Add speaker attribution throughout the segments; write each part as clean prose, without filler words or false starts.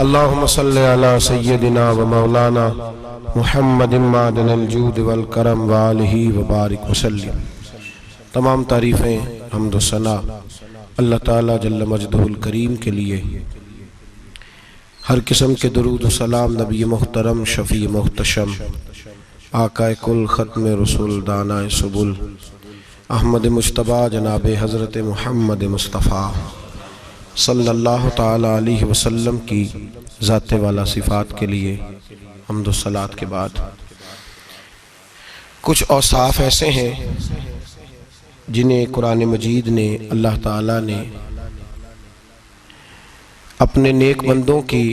Speaker 1: अल्लाहुम्मा सल्लि अला सय्यदिना व मौलाना मुहम्मदिन मादनिल जूद वल करम व आलिहि व बारिक वसल्लिम। तमाम तारीफ़ें हम्द व सना अल्लाह ताला जल्ल मजदहुल करीम के लिए। हर किस्म के दुरूद व सलाम नबी मुहतरम शफ़ी मुहतशम आकाए कुल ख़त्म रसूल दानाए सुबुल अहमद मुज्तबा जनाब हज़रत मुहम्मद मुस्तफ़ा सल्लल्लाहु ताला अलैहि वसल्लम की ज़ाते वाला सिफ़ात के लिए हम्द व सलात के बाद कुछ औसाफ ऐसे हैं जिन्हें कुरान मजीद ने अल्लाह ताला ने अपने नेक बंदों की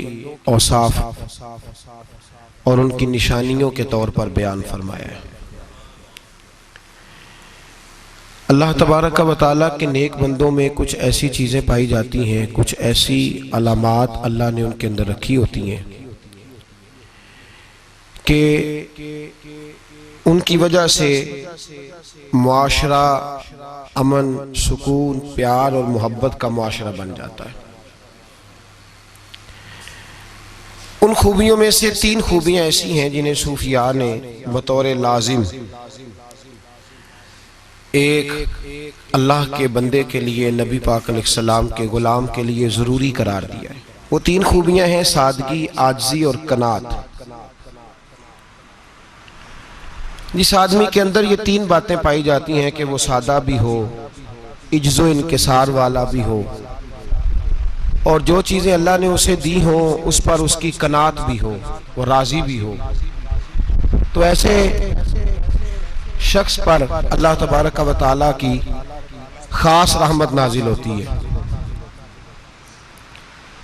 Speaker 1: औसाफ और उनकी निशानियों के तौर पर बयान फरमाया है। अल्लाह तबारक व तआला के नेक बंदों में कुछ ऐसी चीज़ें पाई जाती हैं, कुछ ऐसी अलामात अल्लाह ने उनके अंदर रखी होती हैं कि उनकी वजह से मुआशरा अमन, सुकून, प्यार और मोहब्बत का मुआशरा बन जाता है। उन खूबियों में से 3 खूबियाँ ऐसी हैं जिन्हें सूफिया ने बतौर लाजिम एक अल्लाह के बंदे के लिए, नबी पाक अलैहिस्सलाम के गुलाम के लिए ज़रूरी करार दिया है। वो 3 खूबियाँ हैं सादगी, आजिज़ी और कनात। जिस आदमी के अंदर ये 3 बातें पाई जाती हैं कि वो सादा भी हो, इज्ज़ो इनकिसार वाला भी हो और जो चीज़ें अल्लाह ने उसे दी हो उस पर उसकी कनात भी हो, वो राज़ी भी हो, तो ऐसे शख्स पर अल्लाह तबारक व तआला की ख़ास रहमत नाजिल होती है।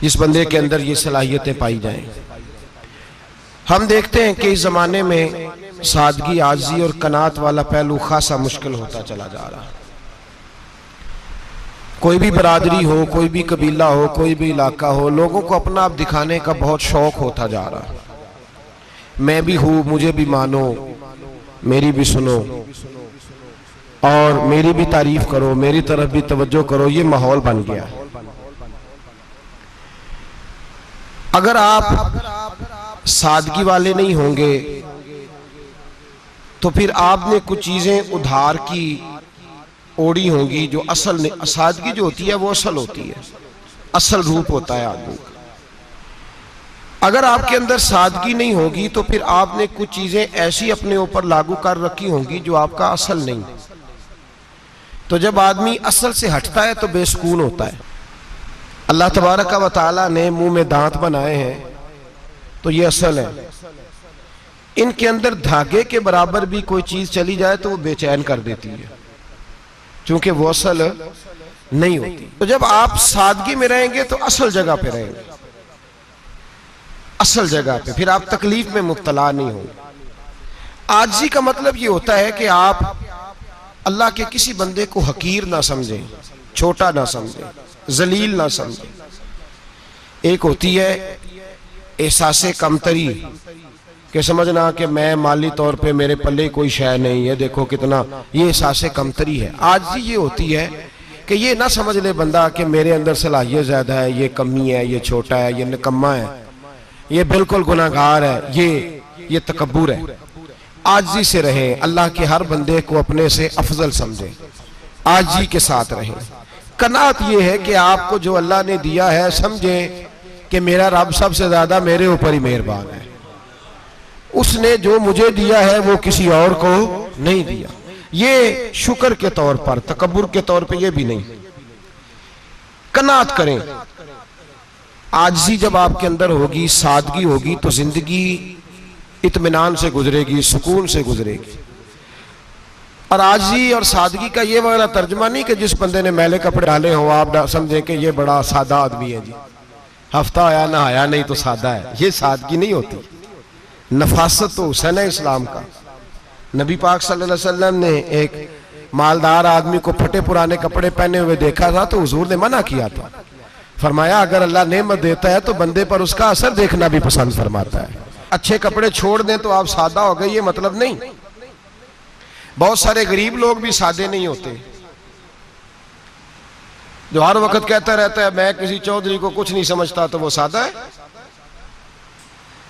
Speaker 1: जिस बंदे के अंदर ये सलाहियतें पाई जाएं, हम देखते हैं कि इस ज़माने में सादगी, आज़ी और कनात वाला पहलू खासा मुश्किल होता चला जा रहा है। कोई भी बरादरी हो, कोई भी कबीला हो, कोई भी इलाका हो, लोगों को अपना आप दिखाने का बहुत शौक होता जा रहा है। मैं भी हूँ, मुझे भी मानो, मेरी भी सुनो और मेरी भी तारीफ करो, मेरी तरफ भी तवज्जो करो, ये माहौल बन गया। अगर आप सादगी वाले नहीं होंगे तो फिर आपने कुछ चीजें उधार की ओढ़ी होंगी जो असल नहीं। सादगी जो होती है वो असल होती है, असल रूप होता है आदमी का। अगर आपके अंदर सादगी नहीं होगी तो फिर आपने कुछ चीजें ऐसी अपने ऊपर लागू कर रखी होंगी जो आपका असल नहीं। तो जब आदमी असल से हटता है तो बेसुकून होता है। अल्लाह तबारक व तआला ने मुंह में दांत बनाए हैं तो ये असल है। इनके अंदर धागे के बराबर भी कोई चीज चली जाए तो वो बेचैन कर देती है, क्योंकि वो असल नहीं होती। तो जब आप सादगी में रहेंगे तो असल जगह पे रहेंगे, असल जगह पे, फिर आप तकलीफ में मुब्तला नहीं होंगे। आजिज़ी का मतलब ये होता है कि आप अल्लाह के किसी बंदे को हकीर ना समझें, छोटा ना समझें, जलील ना समझें। एक होती है एहसासे कमतरी कि समझना कि मैं माली तौर पे मेरे पल्ले कोई शय नहीं है, देखो कितना, ये एहसासे कमतरी है। आजिज़ी ये होती है कि ये ना समझ ले बंदा कि मेरे अंदर सलाहियत ज़्यादा है, ये कमी है, ये छोटा है, ये निकम्मा है, ये बिल्कुल गुनाहगार है, ये तकब्बुर है। आजिज़ी से रहें, अल्लाह के हर बंदे को अपने से अफजल समझें, आजिज़ी के साथ रहें। कनात ये है कि आपको जो अल्लाह ने दिया है समझें कि मेरा रब सबसे ज्यादा मेरे ऊपर ही मेहरबान है, उसने जो मुझे दिया है वो किसी और को नहीं दिया। ये शुक्र के तौर पर, तकब्बुर के तौर पे ये भी नहीं। कनात करें। आजिज़ी जब आपके अंदर होगी, सादगी होगी, तो जिंदगी इत्मीनान से गुजरेगी, सुकून से गुजरेगी। और आजिज़ी और सादगी का ये वाला तर्जुमा नहीं कि जिस बंदे ने मैले कपड़े डाले हो आप समझें कि ये बड़ा सादा आदमी है जी, हफ्ता आया ना आया नहीं तो सादा है। ये सादगी नहीं होती। नफासत तो हुसैन है इस्लाम का। नबी पाक सल्लल्लाहु अलैहि वसल्लम ने एक मालदार आदमी को फटे पुराने कपड़े पहने हुए देखा था तो हुजूर ने मना किया था। फरमाया अगर अल्लाह नेमत देता है तो बंदे पर उसका असर देखना भी पसंद फरमाता है। अच्छे कपड़े छोड़ दें तो आप सादा हो गए, ये मतलब नहीं। बहुत सारे गरीब लोग भी सादे नहीं होते, जो हर वक्त कहता रहता है मैं किसी चौधरी को कुछ नहीं समझता, तो वो सादा है।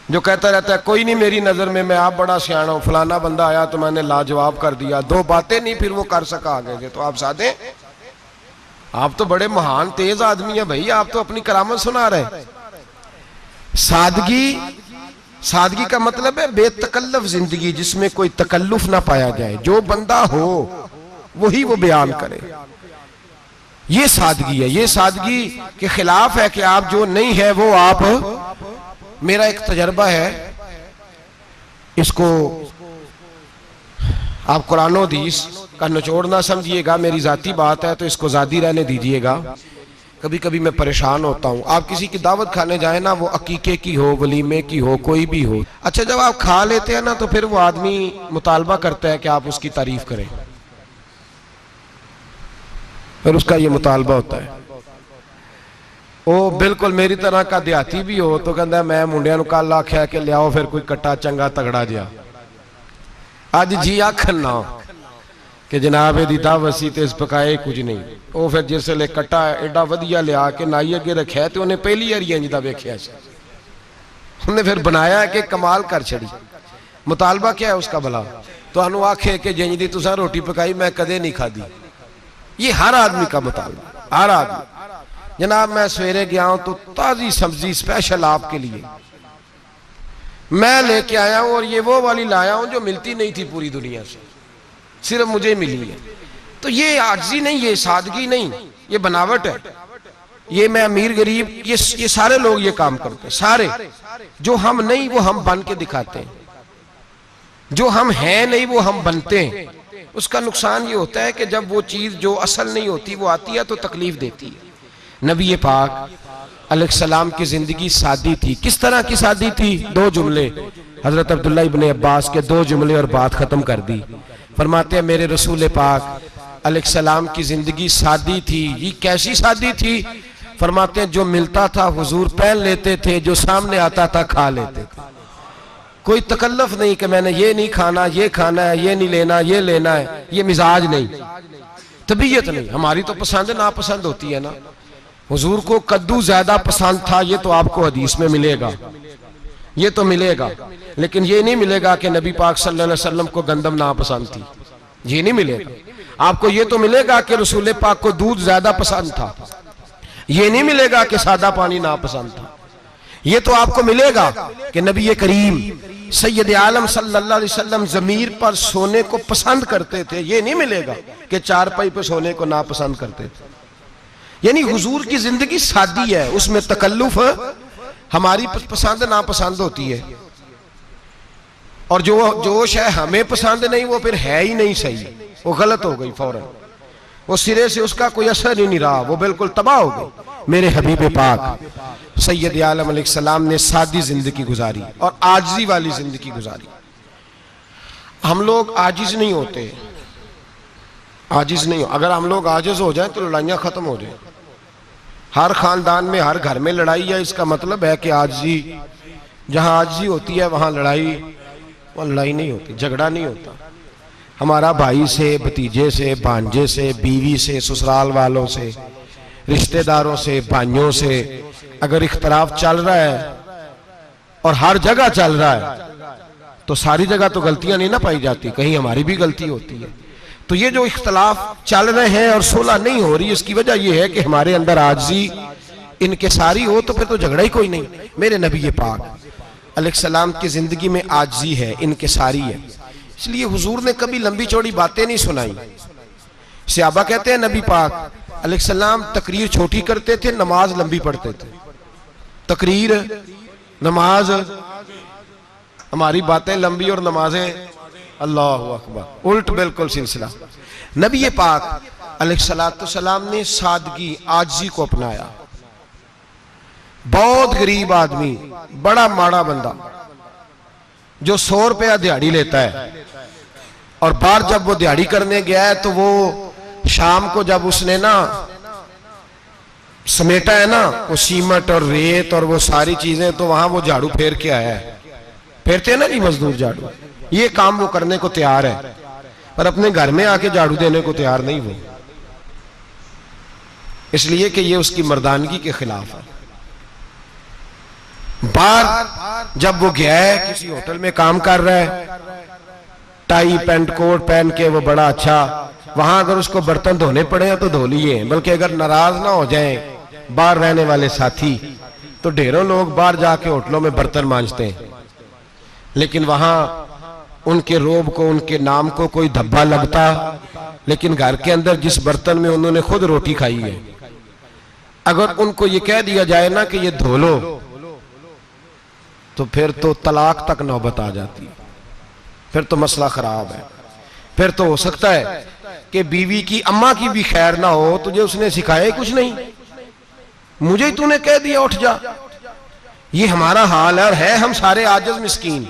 Speaker 1: जो कहता रहता है कोई नहीं मेरी नजर में, मैं आप बड़ा सियाना हूं, फलाना बंदा आया तो मैंने लाजवाब कर दिया, दो बातें नहीं फिर वो कर सका आगे से, तो आप सादे, आप तो बड़े महान तेज आदमी है भाई, आप तो अपनी करामत सुना रहे। सादगी, सादगी का मतलब है बेतकल्लफ जिंदगी जिसमें कोई तकल्लुफ ना पाया जाए, जो बंदा हो वही वो बयान करे, ये सादगी है। ये सादगी के खिलाफ है कि आप जो नहीं है वो आप, मेरा एक तजर्बा है, इसको आप कुरान और हदीस का निचोड़ ना समझिएगा, मेरी जाती बात है तो इसको जादी रहने दीजिएगा। कभी कभी मैं परेशान होता हूँ, आप किसी की दावत खाने जाए ना, वो अकीके की हो, वलीमे की हो, कोई भी हो, अच्छा जब आप खा लेते हैं ना तो फिर वो आदमी मुतालबा करता है कि आप उसकी तारीफ करें, फिर उसका ये मुतालबा होता है। वो बिल्कुल मेरी तरह का देहाती भी हो तो कहता है मैं मुंडिया नूं कल आख्या कि लियाओ फिर कोई कट्टा चंगा तगड़ा जिहा, अज जी आखन ना कि जनाब एदी दावत सी ते इस पकाए कुछ नहीं, वो फिर जिसले कट्टा एडा वधिया लिया के नाई अगे रखिया तो उन्हें पहली बारी इंज दा वेखिया सी, उन्हें फिर बनाया कि कमाल कर छड़ी। मुतालबा क्या है उसका भला, तुहानू आखे कि जिंज दी तुसां रोटी पकाई मैं कदे नहीं खादी, ये हर आदमी का मुतालबा, हर आदमी। जनाब मैं सवेरे गया हूं तो ताजी सब्जी स्पेशल आपके लिए मैं लेके आया हूं, और ये वो वाली लाया हूं जो मिलती नहीं थी पूरी दुनिया से, सिर्फ मुझे मिली है। तो ये आजिज़ी नहीं, ये सादगी नहीं, ये बनावट है। ये मैं अमीर गरीब, ये सारे लोग ये काम करते हैं, सारे। जो हम नहीं वो हम बन के दिखाते हैं, जो हम हैं नहीं वो हम बनते हैं। उसका नुकसान ये होता है कि जब वो चीज जो असल नहीं होती वो आती है तो तकलीफ देती है। नबी पाक अलैहिस्सलाम की जिंदगी सादी थी। किस तरह की सादी थी? दो जुमले, हजरत अब्दुल्ला इब्ने अब्बास के दो जुमले और बात खत्म कर दी। फरमाते हैं मेरे रसूल पाक अलैहिस्सलाम की जिंदगी सादी थी। ये कैसी सादी थी? फरमाते हैं जो मिलता था हुजूर पहन लेते थे, जो सामने आता था खा लेते थे। कोई तकल्लुफ नहीं कि मैंने ये नहीं खाना, ये खाना है, ये नहीं लेना, ये लेना है, ये मिजाज नहीं, तबीयत नहीं। हमारी तो पसंद नापसंद होती है ना। हुजूर को कद्दू ज्यादा पसंद था, ये तो आपको हदीस में मिलेगा, ये तो मिलेगा, लेकिन ये नहीं मिलेगा कि नबी पाक सल्लल्लाहु अलैहि वसल्लम को गंदम नापसंद थी, ये नहीं मिलेगा। आपको ये तो मिलेगा कि रसूल पाक को दूध ज्यादा पसंद था, ये नहीं मिलेगा कि सादा पानी नापसंद था। ये तो आपको मिलेगा कि नबी करीम सैयद आलम सल्लल्लाहु अलैहि वसल्लम जमीर पर सोने को पसंद करते थे, ये नहीं मिलेगा कि चारपाई पर सोने को नापसंद करते थे। यानी हुजूर की जिंदगी सादी है, उसमें तकल्लुफ हमारी पसंद नापसंद होती है, और जो जोश है हमें पसंद नहीं वो फिर है ही नहीं सही, वो गलत हो गई फौरन, वो सिरे से उसका कोई असर ही नहीं रहा, वो बिल्कुल तबाह हो गई। मेरे हबीब पाक सैयद आलम अलैहिस्सलाम ने सादी जिंदगी गुजारी और आजिज़ी वाली जिंदगी गुजारी। हम लोग आजिज नहीं होते, आजिज नहीं हो। अगर हम लोग आजिज हो जाए तो लड़ाइयां खत्म हो जाए। हर खानदान में हर घर में लड़ाई है, इसका मतलब है कि आजिज़ी, जहां आजिज़ी होती है वहां लड़ाई नहीं होती, झगड़ा नहीं होता। हमारा भाई से, भतीजे से, भांजे से, बीवी से, ससुराल वालों से, रिश्तेदारों से, भाइयों से अगर इख्तलाफ चल रहा है और हर जगह चल रहा है तो सारी जगह तो गलतियां नहीं ना पाई जाती, कहीं हमारी भी गलती होती है। तो ये जो इख्तलाफ चल रहे हैं और सुलह नहीं हो रही, इसकी वजह यह है कि हमारे अंदर आजिज़ी इनकिसारी हो, तो फिर तो झगड़ा ही कोई नहीं। मेरे नबी पाक अलैहिस्सलाम की जिंदगी में आजिज़ी है, इनकिसारी है, इसलिए हुजूर ने कभी लंबी चौड़ी बातें नहीं सुनाई। सहाबा कहते हैं नबी पाक अलैहिस्सलाम तकरीर छोटी करते थे, नमाज लंबी पढ़ते थे। तकरीर, नमाज, हमारी बातें लंबी और नमाजें अल्लाहु अकबर, उल्ट बिल्कुल सिलसिला। नबी पाक अलैहिस्सलाम ने सादगी, आजिज़ी को अपनाया। बहुत गरीब आदमी, बड़ा माड़ा बंदा जो 100 रुपया दिहाड़ी लेता है, और बाहर जब वो दिहाड़ी करने गया है तो वो शाम को जब उसने ना समेटा है ना वो सीमेंट और रेत और वो सारी चीजें, तो वहां वो झाड़ू फेर के आया है। फेरते हैं ना जी मजदूर झाड़ू, ये काम वो करने को तैयार है, पर अपने घर में आके झाड़ू देने को तैयार नहीं हुए, इसलिए कि ये उसकी मर्दानगी के खिलाफ है। बाहर जब वो गया है किसी होटल में काम कर रहा है, टाई पैंट कोट पहन के वो बड़ा अच्छा, वहां अगर उसको बर्तन धोने पड़े तो धो लिए, बल्कि अगर नाराज ना हो जाए बाहर रहने वाले साथी तो ढेरों लोग बाहर जाके होटलों में बर्तन मांजते हैं, लेकिन वहां उनके रोब को, उनके नाम को कोई धब्बा लगता, लेकिन घर के अंदर जिस बर्तन में उन्होंने खुद रोटी खाई है, अगर उनको ये कह दिया जाए ना कि ये धो लो, तो फिर तो तलाक तक नौबत आ जाती, फिर तो मसला खराब है। फिर तो हो सकता है कि बीवी की अम्मा की भी खैर ना हो, तुझे उसने सिखाया कुछ नहीं, मुझे ही तूने कह दिया उठ जा। ये हमारा हाल है, और है हम सारे आजिज मिस्कीन,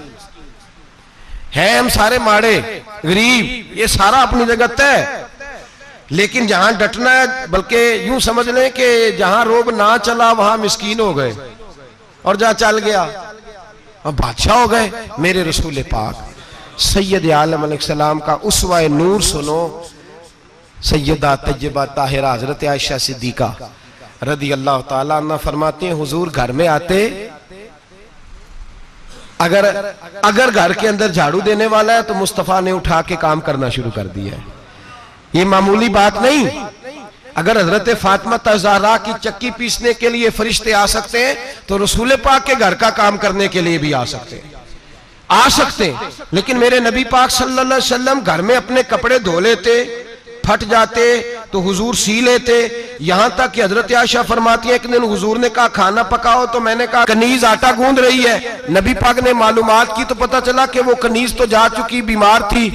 Speaker 1: है हम सारे माड़े गरीब, ये सारा अपनी जगह तय। लेकिन जहां डटना है, बल्कि यूं समझ लें कि जहां रोब ना चला वहां मिस्कीन हो गए, और जहां चल गया अब बादशाह हो गए। मेरे रसूल पाक सैयद आलम अलैहिस्सलाम का उसवा नूर सुनो, सैयदा तैयबा ताहिरा हजरत आयशा सिद्दीका रदी अल्लाह ताला अन्हा फरमाती हैं, हुजूर घर में आते, अगर घर के अंदर झाड़ू देने वाला है तो मुस्तफा ने उठा के काम करना शुरू कर दिया है। ये मामूली बात नहीं। अगर हजरत फातिमा ज़हरा की चक्की पीसने के लिए फरिश्ते आ सकते हैं, तो रसूल पाक के घर का काम करने के लिए भी आ सकते हैं। लेकिन मेरे नबी पाक सल्लल्लाहु अलैहि वसल्लम घर में अपने कपड़े धो लेते, फट जाते तो हुजूर सी लेते। यहां तक कि हजरत आयशा फरमाती है, एक दिन हुजूर ने कहा खाना पकाओ, तो मैंने कहा कनीज आटा गूंद रही है। नबी पाक ने मालूमात की तो पता चला कि वो कनीज तो जा चुकी, बीमार थी।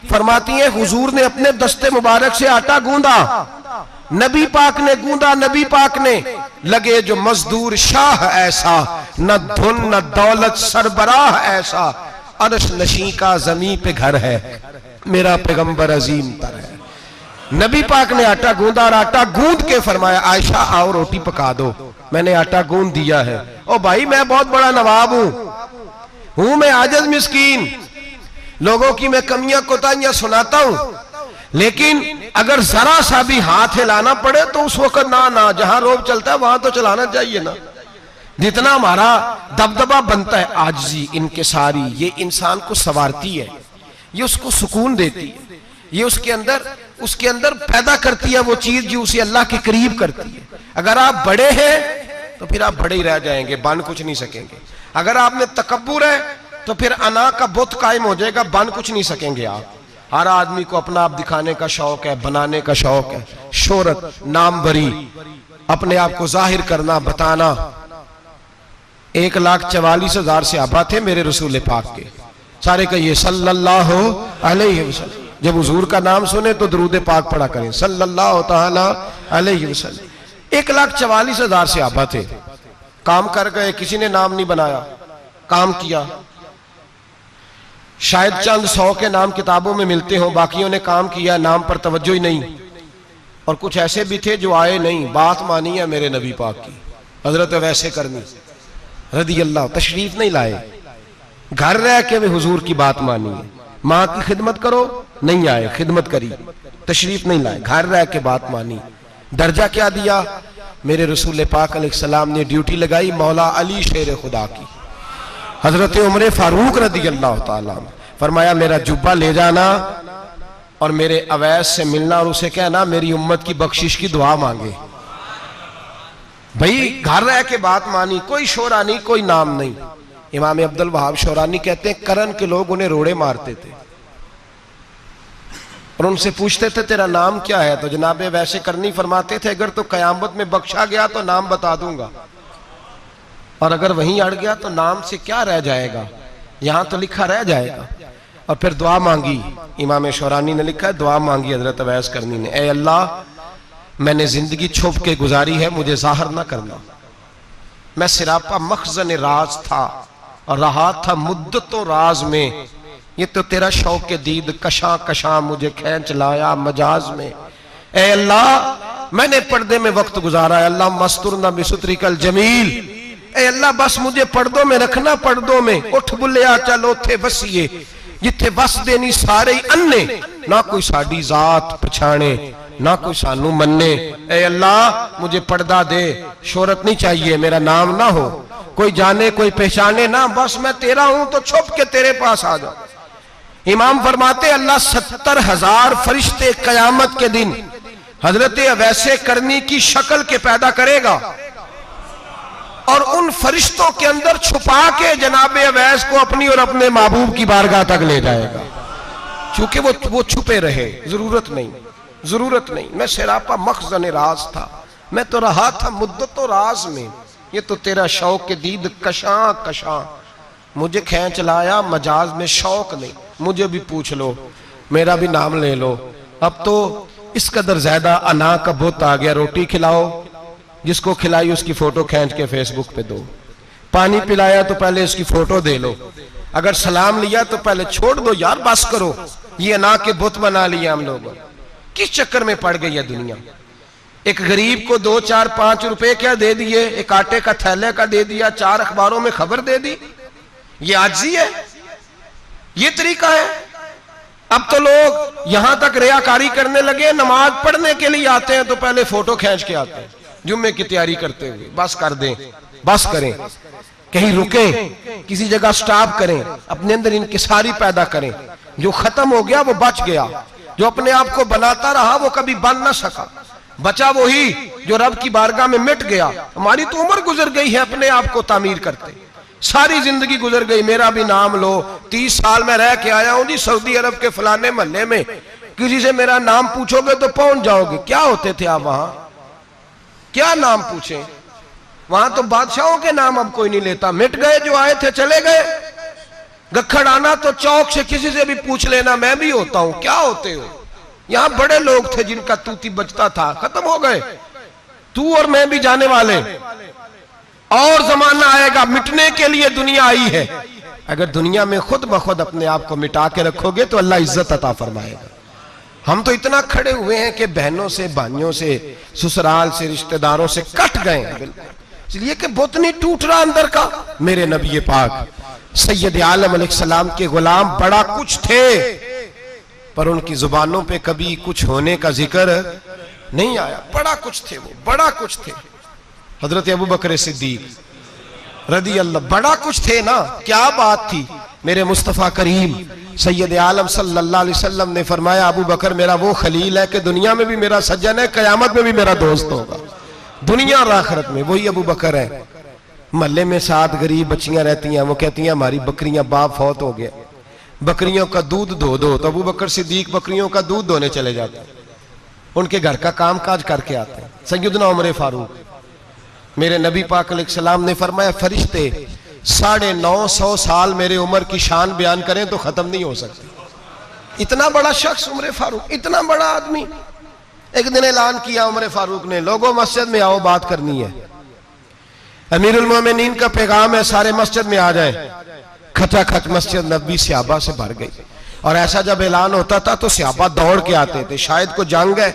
Speaker 1: फरमाती है हुजूर ने अपने दस्ते मुबारक से आटा गूंदा, नबी पाक ने गूंदा, नबी पाक ने। लगे जो मजदूर शाह ऐसा, न धुन न दौलत सरबराह ऐसा, अरश नशी का जमी पे घर है, मेरा पैगंबर अजीम तर है। नबी पाक ने आटा गूंदा, और आटा गूंद के फरमाया आयशा आओ रोटी पका दो। मैंने आटा गूंद दिया है। ओ भाई मैं बहुत बड़ा नवाब हूं मैं आजिज मिस्कीन, लोगों की मैं कमियां कोताहियां सुनाता हूं, लेकिन अगर जरा सा भी हाथ हिलाना पड़े तो उस वक्त ना जहां रोब चलता है वहां तो चलाना चाहिए ना। जितना हमारा दबदबा बनता है, आजिज़ी इनकिसारी, ये इंसान को संवारती है, ये उसको सुकून देती है, ये उसके अंदर पैदा करती है वो चीज जो उसे अल्लाह के करीब करती है। अगर आप बड़े हैं तो फिर आप बड़े ही रह जाएंगे, बन कुछ नहीं सकेंगे। अगर आप में तकब्बुर है तो फिर अना का बुत कायम हो जाएगा, बन कुछ नहीं सकेंगे आप। हर आदमी को अपना आप दिखाने का शौक है, बनाने का शौक है, शोहरत, नामवरी, अपने आप को जाहिर करना, बताना। 1,44,000 सहाबा थे मेरे रसूल पाक के, सारे कहिए सल्लल्लाहु अलैहि वसल्लम। जब हुजूर का नाम सुने तो दरूद पाक पढ़ा करें सल्लल्लाहु तआला अलैहि वसल्लम। 1,44,000 सहाबा थे, काम कर गए, किसी ने नाम नहीं बनाया, काम किया। शायद चंद 100 के नाम किताबों में मिलते हों, बाकियों ने काम किया, नाम पर तवज्जो ही नहीं। और कुछ ऐसे भी थे जो आए नहीं, बात मानी है मेरे नबी पाक की, हजरत वैसे करनी रदी अल्लाह, तशरीफ नहीं लाए, घर रह के भी हुजूर की बात मानी है। माँ की खिदमत करो, नहीं आए, खिदमत करी, तशरीफ नहीं लाए, घर रह के बात मानी। दर्जा क्या दिया मेरे रसूल पाक अलैहिस्सलाम ने? ड्यूटी लगाई मौला अली शेर खुदा की, हजरत उमर फारूक रदी अल्लाह ताला। फरमाया मेरा जुब्बा ले जाना और मेरे अवैस से मिलना और उसे कहना मेरी उम्मत की बख्शिश की दुआ मांगे। भाई घर रह के बात मानी, कोई शोरा नहीं, कोई नाम नहीं। इमाम अब्दुल वहाब शौरानी कहते हैं करन के लोग उन्हें रोड़े मारते थे और उनसे पूछते थे तेरा नाम क्या है, तो जनाबे वैसे करनी फरमाते थे अगर तो कयामत में बख्शा गया तो नाम बता दूंगा, और अगर वहीं अड़ गया तो नाम से क्या रह जाएगा, यहां तो लिखा रह जाएगा। और फिर दुआ मांगी, इमाम शौरानी ने लिखा है दुआ मांगी हजरत अवैस करनी ने, ए अल्लाह मैंने जिंदगी छुप के गुजारी है, मुझे जाहिर ना करना। मैं सिरापा मखजन राज था और रहा था मुद्दतों राज में, ये तो तेरा शौक के दीद कशा कशा मुझे खींच लाया मजाज में। ए अल्लाह मैंने पर्दे में वक्त गुजारा है, अल्लाह मस्तुरना बिसुत्रिकल जमील। ए अल्लाह बस मुझे पर्दों में रखना, पर्दों में उठ बुलिया चल उथे वसीए, जिथे वस देनी सारे ही अन्ने, ना कोई साडी जात पछाणे ना कोई सानू मन्ने। ए अल्लाह मुझे पर्दा दे, शोहरत नहीं चाहिए, मेरा नाम ना हो, कोई जाने कोई पहचाने ना, बस मैं तेरा हूं तो छुप के तेरे पास आ जाओ। इमाम फरमाते अल्लाह 70,000 फरिश्ते कयामत के दिन हजरत अवैसे करनी की शक्ल के पैदा करेगा और उन फरिश्तों के अंदर छुपा के जनाब अवैस को अपनी और अपने महबूब की बारगाह तक ले जाएगा। चूंकि वो छुपे रहे, जरूरत नहीं। मैं सिरापा मखज़न राज था, मैं तो रहा था मुद्दतो राज में। ये तो तेरा शौक के दीद कशां मुझे खींच लाया, मजाज में शौक नहीं। मुझे भी पूछ लो, मेरा भी नाम ले लो। अब तो इस कदर ज्यादा अना का बुत आ गया। रोटी खिलाओ, जिसको खिलाई उसकी फोटो खींच के फेसबुक पे दो। पानी पिलाया तो पहले उसकी फोटो दे लो। अगर सलाम लिया तो पहले छोड़ दो यार, बस करो। ये अना के बुत बना लिए हम लोग। किस चक्कर में पड़ गई है दुनिया। एक गरीब को 2, 4, 5 रुपए क्या दे दिए, एक आटे का थैले का दे दिया, 4 अखबारों में खबर दे दी। ये आजी है, ये तरीका है। अब तो लोग यहां तक रियाकारी करने लगे, नमाज पढ़ने के लिए आते हैं तो पहले फोटो खींच के आते हैं जुम्मे की तैयारी करते हुए। बस कर दें, बस करें, कहीं रुके, किसी जगह स्टॉप करें, अपने अंदर इंकिसारी पैदा करें। जो खत्म हो गया वो बच गया, जो अपने आप को बनाता रहा वो कभी बन ना सका। बचा वही जो रब की बारगाह में मिट गया। हमारी तो उम्र गुजर गई है अपने आप को तामीर करते, सारी जिंदगी गुजर गई। मेरा भी नाम लो, 30 साल में रह के आया हूं जी सऊदी अरब के फलाने महल्ले में। किसी से मेरा नाम पूछोगे तो पहुंच जाओगे। क्या होते थे आप वहां, क्या नाम पूछे? वहां तो बादशाहों के नाम अब कोई नहीं लेता, मिट गए। जो आए थे चले गए। गखड़ आना तो चौक से किसी से भी पूछ लेना, मैं भी होता हूं। क्या होते हो? यहां बड़े लोग थे जिनका तूती बचता था, खत्म हो गए। तू और मैं भी जाने वाले। और जमाना आएगा, मिटने के लिए दुनिया आई है। अगर दुनिया में खुद ब खुद अपने आप को मिटा के रखोगे तो अल्लाह इज्जत अता फरमाएगा। हम तो इतना खड़े हुए हैं कि बहनों से, भाइयों से, ससुराल से, रिश्तेदारों से कट गए हैं बिल्कुल, इसलिए कि बुत नहीं टूट रहा अंदर का। मेरे नबी पाक सैयद आलम अलैहिस्सलाम के गुलाम बड़ा कुछ थे, पर उनकी जुबानों पे कभी कुछ होने का जिक्र नहीं आया। बड़ा कुछ थे वो, बड़ा कुछ थे। हजरत अबू बकर सिद्दीक रदी अल्लाह, बड़ा कुछ थे ना। क्या बात थी। मेरे मुस्तफ़ा करीम सैयद आलम सल्लल्लाहु अलैहि वसल्लम ने फरमाया, अबू बकर मेरा वो खलील है कि दुनिया में भी मेरा सज्जन है, कयामत में भी मेरा दोस्त होगा। दुनिया और आखिरत में वही अबू बकर है। महल्ले में 7 गरीब बच्चियां रहती हैं, वो कहती हैं हमारी बकरियां, बाप फौत हो गया, बकरियों का दूध धो दो। तो अबू बकर सिद्दीक बकरियों का दूध धोने चले जाते हैं, उनके घर का काम काज करके आते हैं। सैयदना उमर फारूक, मेरे नबी पाक अलैहिस्सलाम ने फरमाया, फरिश्ते 950 साल मेरे उम्र की शान बयान करें तो खत्म नहीं हो सकती। इतना बड़ा शख्स उमर फारूक, इतना बड़ा आदमी। एक दिन ऐलान किया उमर फारूक ने, लोगों मस्जिद में आओ, बात करनी है। अमीरुल मोमिनीन का पैगाम है, सारे मस्जिद में आ जाए। खचाखच मस्जिद नबी सहाबा से भर गई। और ऐसा जब ऐलान होता था तो सहाबा दौड़ के आते थे। शायद को जंग है,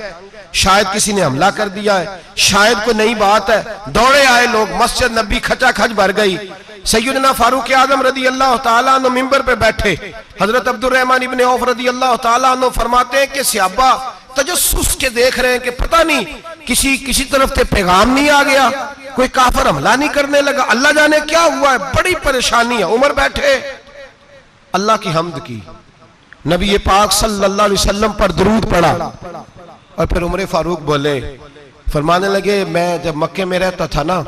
Speaker 1: शायद किसी ने हमला कर दिया है, शायद कोई नई बात है। दौड़े आए लोग, मस्जिद नबी खचाखच भर गई। सैयदना फारूक आजम रदी अल्लाह तआला अन्हु मिंबर पे बैठे। हजरत अब्दुर रहमान इब्ने औफ रदी अल्लाह तआला अन्हु फरमाते हैं कि सहाबा तजस्सुस के देख रहे हैं कि पता नहीं किसी तरफ से पैगाम नहीं आ गया, कोई काफिर हमला नहीं करने लगा, अल्लाह जाने क्या हुआ है, बड़ी परेशानी है। उमर बैठे, अल्लाह की हम्द की, नबी पाक सल्लल्लाहु अलैहि वसल्लम पर दुरूद पढ़ा और फिर उमर फारूक बोले, फरमाने लगे, मैं जब मक्के में रहता था ना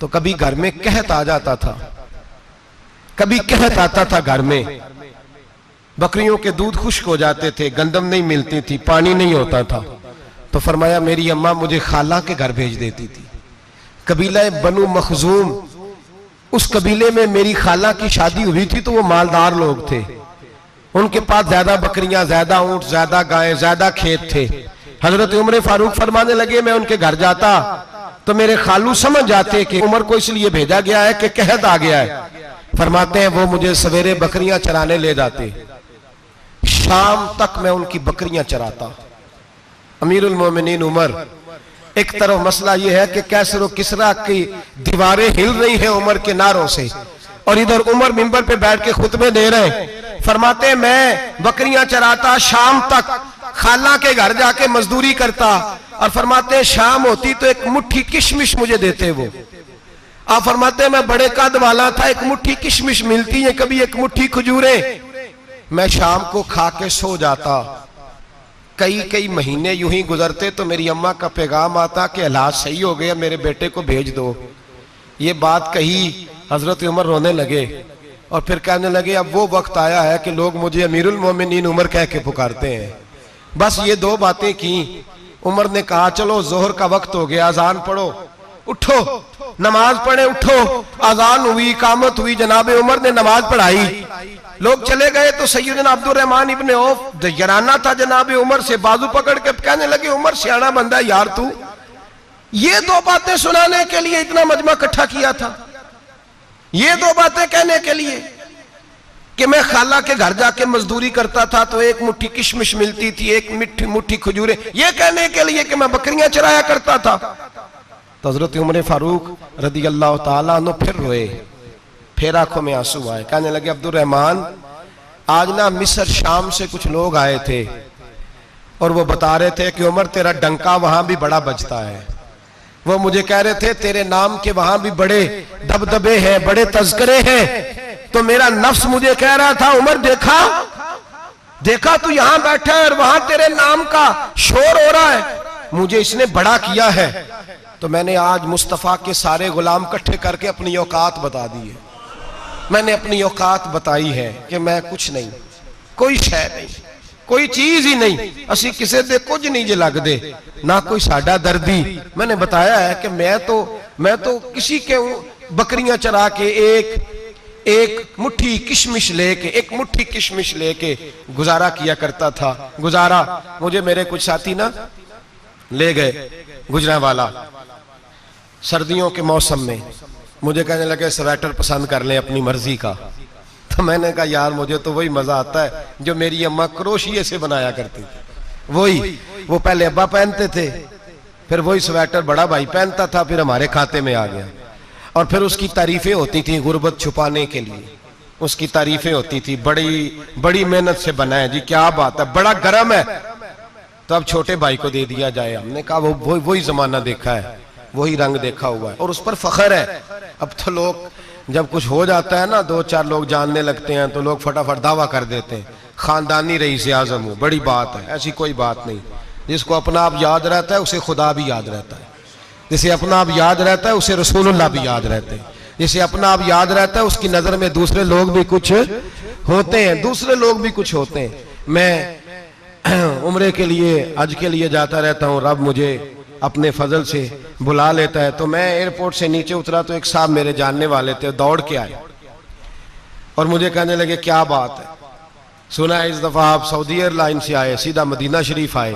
Speaker 1: तो कभी घर में कहत आ जाता था, कभी कहत आता था घर में, बकरियों के दूध खुश्क हो जाते थे, गंदम नहीं मिलती थी, पानी नहीं होता था। तो फरमाया मेरी अम्मा मुझे खाला के घर भेज देती थी। कबीला बनु मखजूम, उस कबीले में मेरी खाला की शादी हुई थी तो वो मालदार लोग थे, उनके पास ज्यादा बकरियां, ज्यादा ऊंट, ज्यादा गायें, ज्यादा खेत थे। हजरत उमर फारूक फरमाने लगे, मैं उनके घर जाता तो मेरे खालू समझ जाते कि उमर को इसलिए भेजा गया है कि कहत आ गया है। फरमाते हैं वो मुझे सवेरे बकरियां चराने ले जाते, शाम तक मैं उनकी बकरियां चराता। अमीरुल मोमिनीन उमर, एक तरफ मसला यह है कि कैसर और किसरा की दीवारें हिल रही है उमर के नारों से, और इधर उमर मिंबर पे बैठ के खुतबे दे रहे हैं। फरमाते हैं मैं बकरियां चराता, शाम तक खाला के घर जाके मजदूरी करता, और फरमाते हैं शाम होती तो एक मुट्ठी किशमिश मुझे देते वो। आप फरमाते हैं मैं बड़े कद वाला था, एक मुट्ठी किशमिश मिलती है, कभी एक मुट्ठी खजूरें, मैं शाम को खा के सो जाता। कई कई महीने यूं ही गुजरते तो मेरी अम्मा का पैगाम आता कि हालात सही हो गया, मेरे बेटे को भेज दो। ये बात कही, हजरत उमर रोने लगे और फिर कहने लगे अब वो वक्त आया है कि लोग मुझे अमीरुल मोमिनीन उमर कह के पुकारते हैं। बस ये दो बातें की। उमर ने कहा चलो जोहर का वक्त हो गया, अजान पढ़ो, उठो नमाज पढ़े, उठो। अजान हुई, इकामत हुई, जनाब उमर ने नमाज पढ़ाई, लोग चले गए तो सैयदना अब्दुर रहमान इब्ने औफ दयराना था जनाब उमर से, बाजू पकड़ के कहने लगे उमर सियाना बंदा यार, तू ये दो बातें सुनाने के लिए इतना मजमा इकट्ठा किया था, ये दो बातें कहने के लिए कि मैं खाला के घर जाके मजदूरी करता था तो एक मुट्ठी किशमिश मिलती थी, एक मुट्ठी खजूरें, ये कहने के लिए कि मैं बकरियां चराया करता था। तो हजरत उमर फारूक रदी अल्लाह ताला अन्हु फिर रोए, फिर आंखों में आंसू आए। कहने लगे अब्दुर रहमान आज ना मिस्र शाम से कुछ लोग आए थे और वो बता रहे थे कि उमर तेरा डंका वहां भी बड़ा बजता है। वो मुझे कह रहे थे तेरे नाम के वहां भी बड़े दबदबे हैं, बड़े तज़किरे हैं। तो मेरा नफ्स मुझे कह रहा था उमर देखा देखा तू यहां बैठा है और वहां तेरे नाम का शोर हो रहा है, मुझे इसने बड़ा किया है। तो मैंने आज मुस्तफा के सारे गुलाम इकट्ठे करके अपनी औकात बता दी है। मैंने अपनी औकात बताई है कि मैं कुछ नहीं, कोई शय नहीं, कोई चीज ही नहीं, असी किसी दे कुछ नहीं जे लगदे, ना कोई साडा दर्दी। मैंने बताया है कि मैं तो किसी के बकरियां चरा के एक मुट्ठी किशमिश लेके गुजारा किया करता था। गुजारा मुझे मेरे कुछ साथी ना ले गए गुजरांवाला सर्दियों के मौसम में, मुझे कहने लगे स्वेटर पसंद कर लें अपनी मर्जी का। तो मैंने कहा यार मुझे तो वही मजा आता है जो मेरी अम्मा क्रोशिये से बनाया करती थी, वही वो पहले अब्बा पहनते थे, फिर वही स्वेटर बड़ा भाई पहनता था, फिर हमारे खाते में आ गया। और फिर उसकी तारीफें होती थी गुर्बत छुपाने के लिए, उसकी तारीफें होती थी, बड़ी बड़ी मेहनत से बना है जी, क्या बात है, बड़ा गर्म है। तो अब छोटे भाई को दे दिया जाए। हमने कहा वो वही जमाना देखा है, वही रंग देखा हुआ है और उस पर फख्र है। अब तो लोग जब कुछ हो जाता है ना, दो चार लोग जानने लगते हैं तो लोग फटाफट दावा कर देते हैं खानदानी रईस आजम हूं, बड़ी बात है। ऐसी कोई बात नहीं, जिसको अपना आप याद रहता है उसे खुदा भी याद रहता है, जिसे अपना आप याद रहता है उसे रसूलुल्लाह भी याद रहते हैं, जिसे अपना आप याद रहता है उसकी नजर में दूसरे लोग भी कुछ होते हैं, दूसरे लोग भी कुछ होते हैं। मैं उम्रे के लिए हज के लिए जाता रहता हूँ, रब मुझे अपने फजल से बुला लेता है। तो मैं एयरपोर्ट से नीचे उतरा तो एक साहब मेरे जानने वाले थे, दौड़ के आए और मुझे कहने लगे क्या बात है, सुना है इस दफा आप सऊदी एयरलाइन से आए, सीधा मदीना शरीफ आए,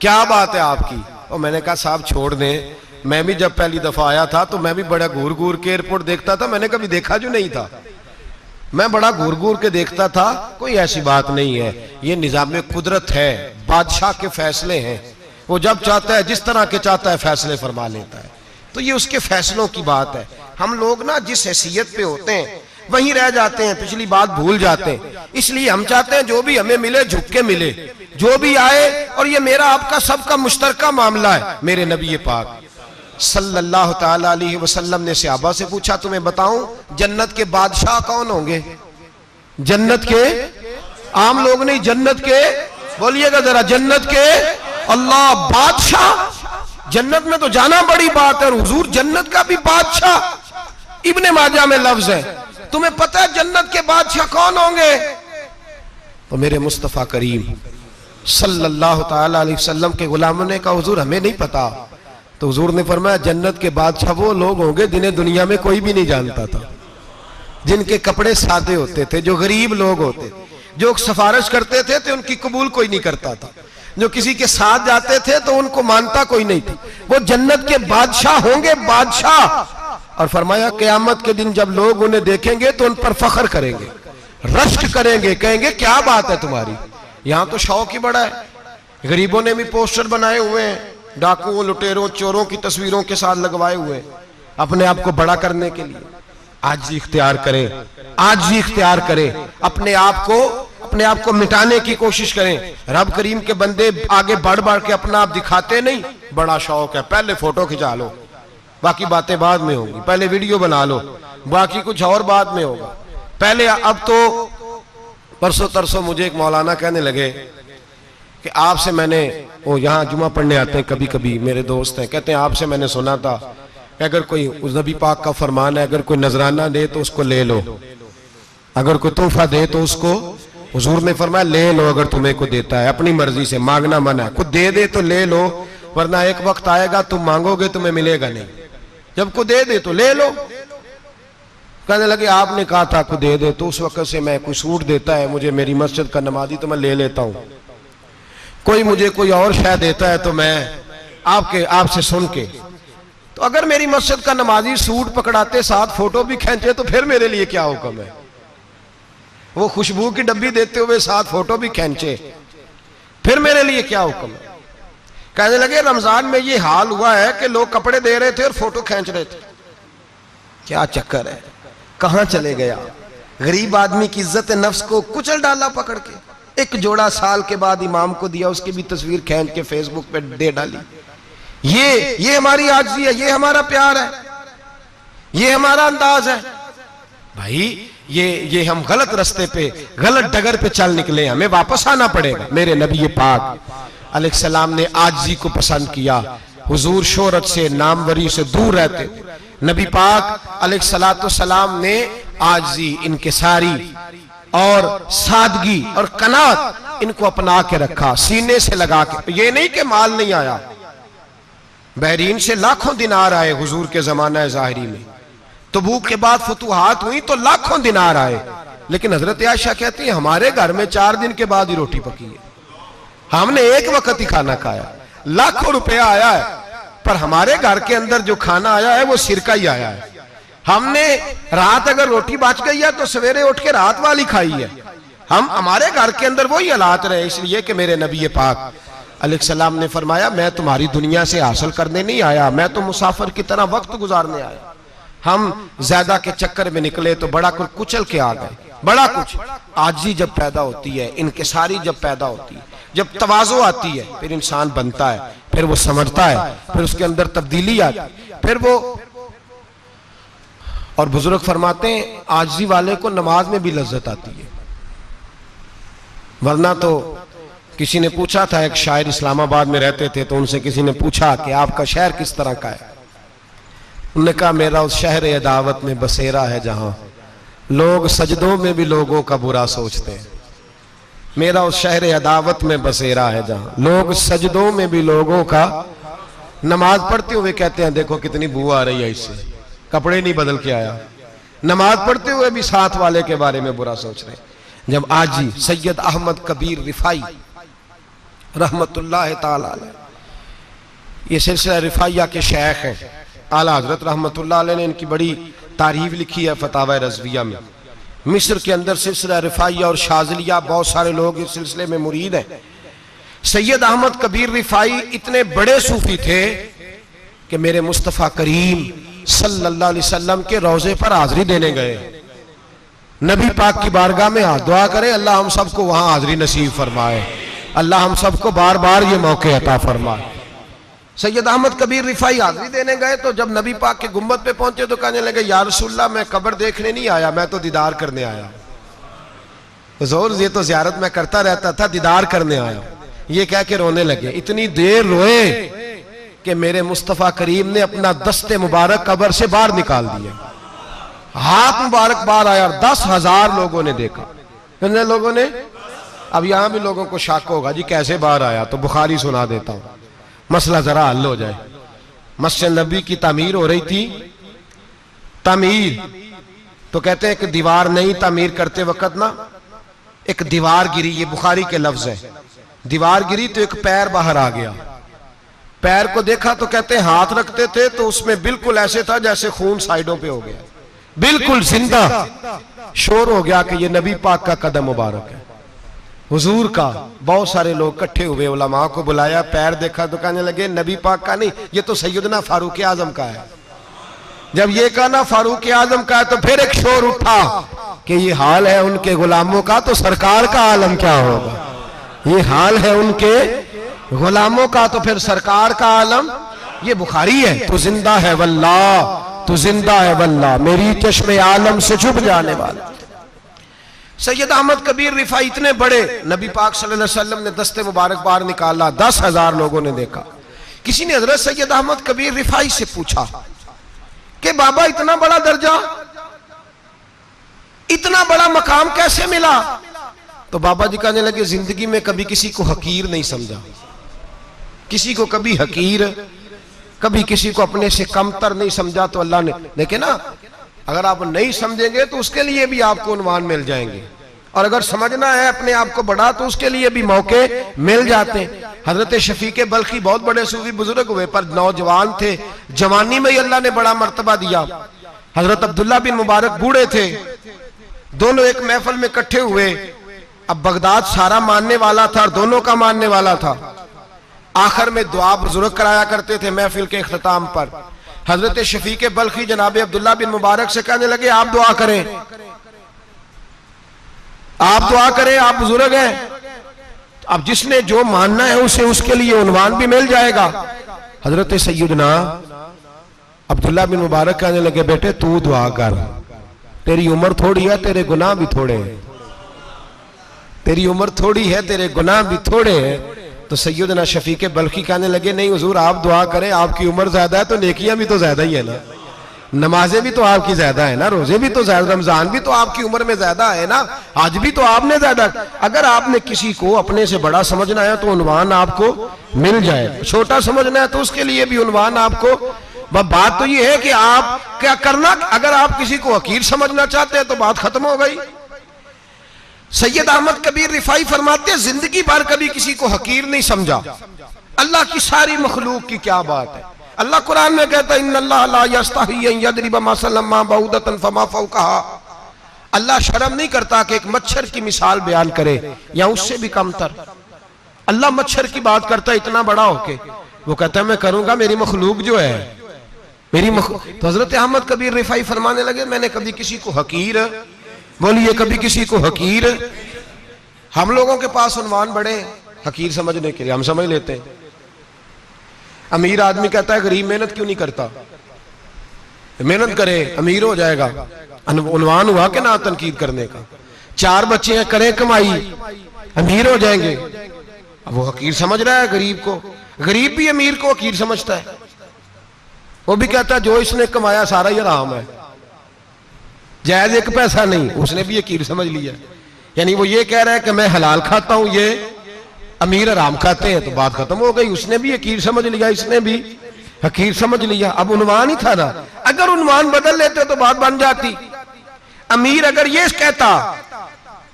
Speaker 1: क्या बात है आपकी। और मैंने कहा साहब छोड़ दें, मैं भी जब पहली दफा आया था तो मैं भी बड़ा घूर घूर के एयरपोर्ट देखता था, मैंने कभी देखा जो नहीं था, मैं बड़ा घूर घूर के देखता था, कोई ऐसी बात नहीं है, ये निजाम कुदरत है, बादशाह के फैसले हैं, वो जब चाहता है जिस तरह के चाहता है फैसले फरमा लेता है। तो ये उसके फैसलों की बात है। हम लोग ना जिस हैसियत पे होते हैं वहीं रह जाते हैं, पिछली बात भूल जाते हैं। इसलिए हम चाहते हैं जो भी हमें मिले झुक के मिले, जो भी आए, और ये मेरा आपका सबका मुश्तरका मामला है। मेरे नबी पाक सल्लल्लाहु ताला अलैहि वसल्लम ने सहाबा से पूछा तुम्हें बताऊं जन्नत के बादशाह कौन होंगे? जन्नत के आम लोग नहीं, जन्नत के, बोलिएगा जरा, जन्नत के अल्लाह बादशाह। जन्नत में तो जाना बड़ी बात है, हुजूर जन्नत का भी बादशाह। इब्ने माजा में लफ्ज है, तुम्हें पता है जन्नत के बादशाह कौन होंगे? तो मेरे मुस्तफा करीम सल्लल्लाहु ताला अलैहि वसल्लम के गुलामों ने कहा हुजूर हमें नहीं पता। तो हुजूर ने फरमाया जन्नत के बादशाह वो लोग होंगे जिन्हें दुनिया में कोई भी नहीं जानता था, जिनके कपड़े सादे होते थे, जो गरीब लोग होते, जो सिफारिश करते थे तो उनकी कबूल कोई नहीं करता था, जो किसी के साथ जाते थे तो उनको मानता कोई नहीं था, वो जन्नत के बादशाह होंगे, बादशाह। और फरमाया क़यामत के दिन जब लोग उन्हें देखेंगे तो उन पर फख्र करेंगे, रश्क करेंगे, कहेंगे क्या बात है तुम्हारी, यहां तो शौक ही बड़ा है। गरीबों ने भी पोस्टर बनाए हुए हैं, डाकुओं, लुटेरों, चोरों की तस्वीरों के साथ लगवाए हुए, अपने आप को बड़ा करने के लिए। आज इख्तियार करें, आज ही इख्तियार करें, अपने आप को मिटाने की कोशिश करें। रब करीम के बंदे आगे बढ़ बढ़ के अपना आप दिखाते नहीं, बड़ा शौक है, पहले फोटो खिंचा लो, बाकी बातें बाद में होंगी, पहले वीडियो बना लो, बाकी कुछ और बाद में होगा। पहले अब तो परसों तरसों मुझे एक मौलाना कहने लगे कि आपसे मैंने, वो यहाँ जुमा पढ़ने आते हैं कभी कभी, मेरे दोस्त हैं, कहते हैं आपसे मैंने सुना था कि अगर कोई उस नबी पाक का फरमान है, अगर कोई नजराना दे तो उसको ले लो, अगर कोई तोहफा दे तो उसको, हुजूर ने फरमाया ले लो अगर तुम्हें को देता है, अपनी मर्जी से, मांगना मना है, कुछ दे दे तो ले लो, वरना एक वक्त आएगा तुम मांगोगे तुम्हें मिलेगा नहीं, जब को दे दे तो ले लो। कहने लगे आपने कहा था को दे दे, तो उस वक्त से मैं, कोई सूट देता है मुझे मेरी मस्जिद का नमाजी तो मैं ले लेता हूं, कोई मुझे कोई और शय देता है तो मैं आपसे सुन के, तो अगर मेरी मस्जिद का नमाजी सूट पकड़ाते साथ फोटो भी खींचे तो फिर मेरे लिए क्या हुक्म है, वो खुशबू की डब्बी देते हुए साथ फोटो भी खींचे फिर मेरे लिए क्या हुक्म है। कहने लगे रमजान में ये हाल हुआ है कि लोग कपड़े दे रहे थे और फोटो खींच रहे थे, क्या चक्कर है, कहां चले गया, गरीब आदमी की इज्जत नफ्स को कुचल डाला पकड़ के। एक जोड़ा साल के बाद इमाम को दिया, उसकी भी तस्वीर खींच के फेसबुक पे दे डाली। ये हमारी आजिज़ी है, ये हमारा प्यार है, ये हमारा अंदाज है। भाई ये हम गलत रास्ते पे, गलत डगर पे चल निकले, हमें वापस आना पड़ेगा। मेरे नबी पाक अलैहिस्सलाम ने आजिज़ी को पसंद किया, हुजूर शोहरत से, नामवरी से दूर रहते। नबी पाक अलैहिस्सलाम ने आजिज़ी, इनकिसारी और सादगी और कनात इनको अपना के रखा, सीने से लगा के। ये नहीं कि माल नहीं आया, बहरीन से लाखों दिनार आए हुजूर के जमाना ज़ाहिरी में, तबूक के बाद फतुहात हुई तो लाखों दिनार आए, लेकिन हजरत आयशा कहती है हमारे घर में 4 दिन के बाद ही रोटी पकी है, हमने एक वक्त ही खाना खाया, लाखों रुपया आया है, पर हमारे घर के अंदर जो खाना आया है वो सिरका ही आया है। हमने रात अगर रोटी बच गई है तो सवेरे उठ के रात वाली खाई है। हमारे घर के अंदर वही हालात रहे, इसलिए कि मेरे नबी पाक अलैहिस्सलाम ने फरमाया मैं तुम्हारी दुनिया से हासिल करने नहीं आया, मैं तो मुसाफिर की तरह वक्त गुजारने आया। हम ज्यादा के चक्कर में निकले तो बड़ा कुछ कुचल के आ गए, बड़ा कुछ। आजिज़ी जब पैदा होती है, इनकिसारी जब पैदा होती है, जब तवाज़ो आती है, फिर इंसान बनता है, फिर वो समझता है, फिर उसके अंदर तब्दीली आती है, फिर वो। और बुजुर्ग फरमाते हैं आजिज़ी वाले को नमाज में भी लज्जत आती है, वरना तो किसी ने पूछा था, एक शायर इस्लामाबाद में रहते थे, तो उनसे किसी ने पूछा कि आपका शहर किस तरह का है। उन्होंने कहा मेरा उस शहर अदावत में बसेरा है जहां लोग सजदों में भी लोगों का बुरा सोचते हैं। मेरा उस शहर अदावत में बसेरा है जहां लोग सजदों में भी लोगों का, नमाज पढ़ते हुए कहते हैं देखो कितनी बू आ रही है इससे, कपड़े नहीं बदल के आया, नमाज पढ़ते हुए भी साथ वाले के बारे में बुरा सोच रहे हैं। जब आजी सैयद अहमद कबीर रिफाई रहमतुल्लाह ताला अलैह, ये सिलसिला रिफाइया के शेख हैं, आला हजरत रहमतुल्लाह अलैह ने इनकी बड़ी तारीफ लिखी है फतावा रज़विया में। मिस्र के अंदर सिलसिला रिफाइया और शाज़िलिया, बहुत सारे लोग इस सिलसिले में मुरीद हैं। सैयद अहमद कबीर रिफाई इतने बड़े सूफी थे कि मेरे मुस्तफ़ा करीम सल्लल्लाहु अलैहि वसल्लम के रोजे पर हाजिरी देने गए। नबी पाक की बारगाह में हाथ दुआ करें, अल्लाह हम सबको वहां हाजिरी नसीब फरमाए, अल्लाह हम सबको बार बार ये मौके अता फरमाए। सैयद अहमद कबीर रिफाई हाजिरी देने गए तो जब नबी पाक के गुम्बद पे पहुंचे तो कहने लगे या रसूलल्लाह मैं कब्र देखने नहीं आया, मैं तो दीदार करने आया। हुजूर ये तो ज़ियारत में करता रहता था, दीदार करने आया। ये कह के रोने लगे, इतनी देर रोए कि मेरे मुस्तफ़ा करीम ने अपना दस्ते मुबारक कब्र से बाहर निकाल दिया, हाथ मुबारक बाहर आया, 10,000 लोगों ने देखा। कितने लोगों ने? अब यहां भी लोगों को शक होगा जी कैसे बाहर आया, तो बुखारी सुना देता हूं, मसला जरा हल हो जाए। मस्जिद नबी की तामीर हो रही थी, तामीर तो कहते हैं कि दीवार नहीं, तामीर करते वक्त ना एक दीवार गिरी, ये बुखारी के लफ्ज है, दीवार गिरी तो एक पैर बाहर आ गया। पैर को देखा तो कहते हैं हाथ रखते थे तो उसमें बिल्कुल ऐसे था जैसे खून साइडों पे हो गया, बिल्कुल जिंदा। शोर हो गया कि ये नबी पाक का कदम मुबारक है, हुजूर का। बहुत सारे लोग इकट्ठे हुए, उलमा को बुलाया, पैर देखा तो कहने लगे नबी पाक का नहीं, ये तो सैयदना फारूक आजम का है। जब ये कहा ना फारूक आजम का है तो फिर एक शोर उठा कि ये हाल है उनके गुलामों का तो सरकार का आलम क्या होगा। ये हाल है उनके गुलामों का तो फिर सरकार का आलम ये बुखारी है। तो जिंदा है वल्लाह, तो जिंदा है वल्लाह, मेरी चश्मे आलम से छुप जाने वाला। सैयद अहमद कबीर रिफाई इतने बड़े, नबी पाक सल्लल्लाहु अलैहि वसल्लम ने दस्ते मुबारक बाहर निकाला, 10,000 लोगों ने देखा। किसी ने हजरत सैयद अहमद कबीर रिफाई से पूछा कि बाबा इतना बड़ा दर्जा, इतना बड़ा मकाम कैसे मिला? तो बाबा जी कहने लगे, जिंदगी में कभी किसी को हकीर नहीं समझा, किसी को कभी हकीर, कभी किसी को अपने से कमतर नहीं समझा। तो अल्लाह ने, देखे ना, अगर आप नहीं समझेंगे तो उसके लिए भी आपको उन्वान मिल जाएंगे, और अगर समझना है अपने आप को बड़ा तो उसके लिए भी मौके मिल जाते हैं। हजरत शफीक बल्खी बहुत बड़े सूफी बुजुर्ग हुए, पर नौजवान थे, जवानी में ही अल्लाह ने बड़ा मर्तबा दिया। हजरत अब्दुल्ला बिन मुबारक बूढ़े थे, दोनों एक महफिल में इकट्ठे हुए। अब बगदाद सारा मानने वाला था और दोनों का मानने वाला था। आखिर में दुआ बुजुर्ग कराया करते थे महफिल के इख्तिताम पर। हजरत शफीक बल्खी जनाब अब्दुल्ला बिन मुबारक से कहने लगे, आप दुआ करें, आप दुआ करें, आप बुजुर्ग हैं, अब जिसने जो मानना है उसे उसके लिए उन्वान भी मिल जाएगा। हजरत सैयदना अब्दुल्ला बिन मुबारक कहने लगे, बेटे तू दुआ कर, तेरी उम्र थोड़ी है, तेरे गुनाह भी थोड़े हैं, तेरी उम्र थोड़ी है, तेरे गुनाह भी थोड़े हैं। तो सैयदना शफीक बल्खी कहने लगे, नहीं हुजूर आप दुआ करें, आपकी उम्र ज्यादा है तो नेकियां भी तो ज्यादा ही है ना, नमाजें भी तो आपकी ज्यादा है ना, रोजे भी तो ज्यादा, रमजान भी तो आपकी उम्र में ज्यादा है ना, आज भी तो आपने ज्यादा। अगर आपने किसी को अपने से बड़ा समझना है तो उन्वान आपको मिल जाए, छोटा समझना है तो उसके लिए भी उन्वान आपको। बात तो ये है कि आप क्या करना, अगर आप किसी को हकीर समझना चाहते हैं तो बात खत्म हो गई। सैयद अहमद कबीर रिफाई फरमाते हैं, जिंदगी भर कभी किसी को हकीर नहीं समझा। अल्लाह की सारी मखलूक की क्या बात है। अल्लाह कुरान में कहता है, इन्नल्लाह ला यस्तही अन यदरिबा मसलन मा बऊदतन फमा फौकहा। अल्लाह शर्म नहीं करता कि एक मच्छर की मिसाल बयान करे या उससे भी कमतर। अल्लाह मच्छर की बात करता है इतना बड़ा होके, वो कहता है मैं करूंगा, मेरी मखलूक जो है, मेरी तो हजरत अहमद कबीर रिफाई फरमाने लगे, मैंने कभी किसी को हकीर, बोलिए कभी किसी को हकीर। हम लोगों के पास उन्वान बड़े हकीर समझने के लिए, हम समझ लेते हैं। अमीर आदमी कहता है गरीब मेहनत क्यों नहीं करता, मेहनत करे अमीर हो जाएगा, उन्वान हुआ कि ना तनकीद करने का। 4 बच्चे हैं, करें कमाई, अमीर हो जाएंगे। अब वो हकीर समझ रहा है गरीब को, गरीब भी अमीर को हकीर समझता है। वो भी कहता है जो इसने कमाया सारा ही हराम है, जायज एक पैसा नहीं, उसने भी हकीर समझ लिया। यानी वो ये कह रहा है कि मैं हलाल खाता हूं, ये अमीर हराम खाते हैं, तो बात खत्म हो गई। उसने भी हकीर समझ लिया, इसने भी हकीर समझ लिया। अब उन्वान ही था ना, अगर उन्वान बदल लेते तो बात बन जाती। अमीर अगर ये कहता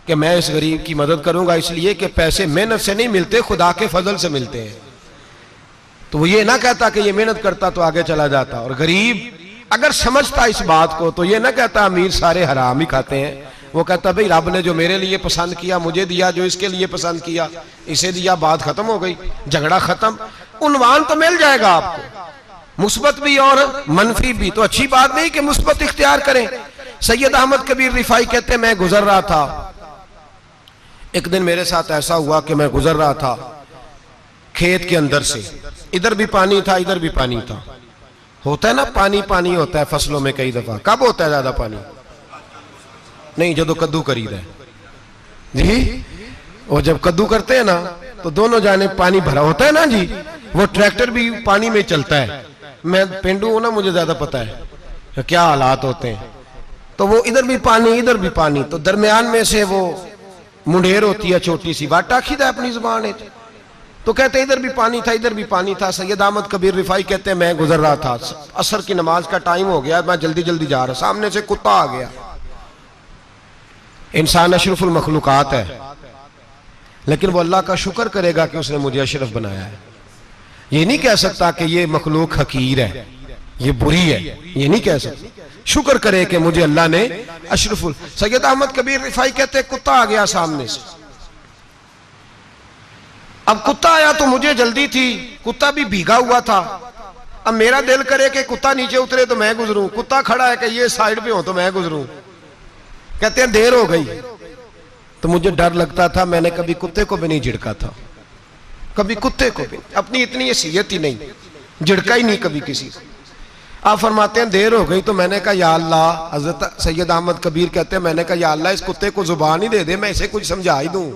Speaker 1: कि मैं इस गरीब की मदद करूंगा इसलिए कि पैसे मेहनत से नहीं मिलते, खुदा के फजल से मिलते हैं, तो वो ये ना कहता कि ये मेहनत करता तो आगे चला जाता। और गरीब अगर समझता इस बात को तो ये ना कहता अमीर सारे हराम ही खाते हैं, वो कहता भाई रब ने जो मेरे लिए पसंद किया मुझे दिया, जो इसके लिए पसंद किया इसे दिया, बात खत्म हो गई, झगड़ा खत्म। उन्वान तो मिल जाएगा आपको, मुस्बत भी और मनफी भी। तो अच्छी बात नहीं कि मुस्बत इख्तियार करें। सैयद अहमद कबीर रिफाई कहते मैं गुजर रहा था, एक दिन मेरे साथ ऐसा हुआ कि मैं गुजर रहा था खेत के अंदर से, इधर भी पानी था इधर भी पानी था। होता है ना पानी पानी होता है फसलों में कई दफा। कब होता है ज्यादा पानी? नहीं, जो कद्दू करीद है जी, वो जब कद्दू करते हैं ना तो दोनों जाने पानी भरा होता है ना जी, वो ट्रैक्टर भी पानी में चलता है। मैं पेंडू हूं ना, मुझे ज्यादा पता है क्या हालात होते हैं। तो वो इधर भी पानी इधर भी पानी, तो दरमियान में से वो मुंडेर होती है छोटी सी, वाटा खीदा अपनी जुबान है। तो कहते इधर भी पानी था इधर भी पानी था। सैयद अहमद कबीर रिफाई कहते हैं मैं गुजर रहा था, असर की नमाज का टाइम हो गया, मैं जल्दी जल्दी जा रहा, सामने से कुत्ता आ गया। इंसान अशरफुल मखलूकात है, लेकिन वो अल्लाह का शुक्र करेगा कि उसने मुझे अशरफ बनाया है। ये नहीं कह सकता कि ये मखलूक हकीर है, ये बुरी है, ये नहीं कह सकता। शुक्र करे कि मुझे अल्लाह ने अशरफुल। सैयद अहमद कबीर रिफाई कहते कुत्ता आ गया सामने से। अब कुत्ता आया तो मुझे जल्दी थी, कुत्ता भी भीगा हुआ था। अब मेरा दिल करे कि कुत्ता नीचे उतरे तो मैं गुजरूं, कुत्ता खड़ा है कि ये साइड पे हो तो मैं गुजरूं। कहते हैं देर हो गई तो मुझे डर लगता था, मैंने कभी कुत्ते को भी नहीं झिड़का था, कभी कुत्ते को भी, अपनी इतनी हैसियत ही नहीं। झिड़का ही नहीं कभी किसी को। आप फरमाते हैं देर हो गई तो मैंने कहा या अल्लाह, हजरत सैयद अहमद कबीर कहते हैं मैंने कहा या अल्लाह इस कुत्ते को जुबान ही दे दे, मैं इसे कुछ समझा ही दूं,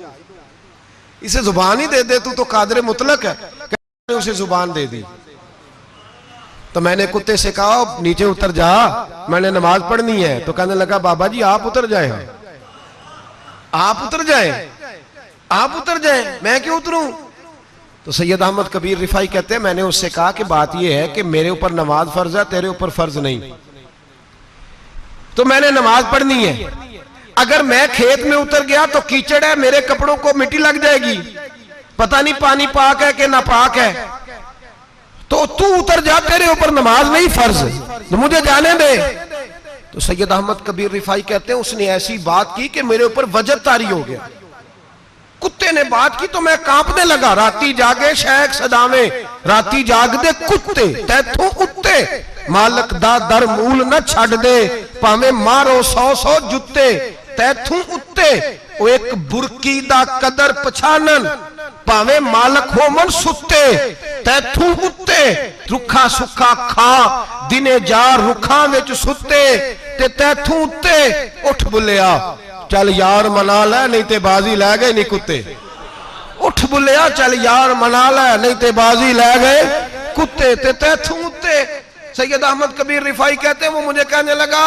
Speaker 1: इसे जुबान ही दे दे, तू तो कादर मुतलक है। उसे जुबान दे दी तो मैंने कुत्ते से कहा नीचे उतर जा, मैंने नमाज पढ़नी है। तो कहने लगा बाबा जी आप उतर जाए, आप उतर जाए, आप उतर जाए, मैं क्यों उतरूं? तो सैयद अहमद कबीर रिफाई कहते हैं मैंने उससे कहा कि बात यह है कि मेरे ऊपर नमाज फर्ज है, तेरे ऊपर फर्ज नहीं, तो मैंने नमाज पढ़नी है। अगर मैं खेत में उतर गया तो कीचड़ है, मेरे कपड़ों को मिट्टी लग जाएगी, पता नहीं पानी पाक है कि नापाक है, तो तू उतर जा, तेरे ऊपर नमाज नहीं फर्ज, तो मुझे जाने दे। तो सैयद अहमद कबीर रिफाई कहते हैं उसने ऐसी बात की कि मेरे ऊपर वजद तारी हो गया। कुत्ते ने बात की तो मैं कांपने लगा। राती जागे शेख सदावे, राती जाग दे कुत्ते, तैथों उत्ते मालक दा दर मूल न छड़ दे, भावे मारो 100 जुत्ते, तैथों उत्ते वो एक बुरकी दा कदर पछानन, भावे मालक हो मन सुत्ते, तैथों उत्ते रुखा सुखा खा दिने जार रुखा विच सुत्ते, ते तैथों उत्ते उठ बुलिया चल यार मना लै नहीं ते बाजी लै गए नहीं कुत्ते, उठ बुलिया चल यार मना लै नहीं ते बाजी लै गए कुत्ते, ते तैथों उत्ते। सैयद अहमद कबीर रिफाई कहते हैं वो मुझे कहने लगा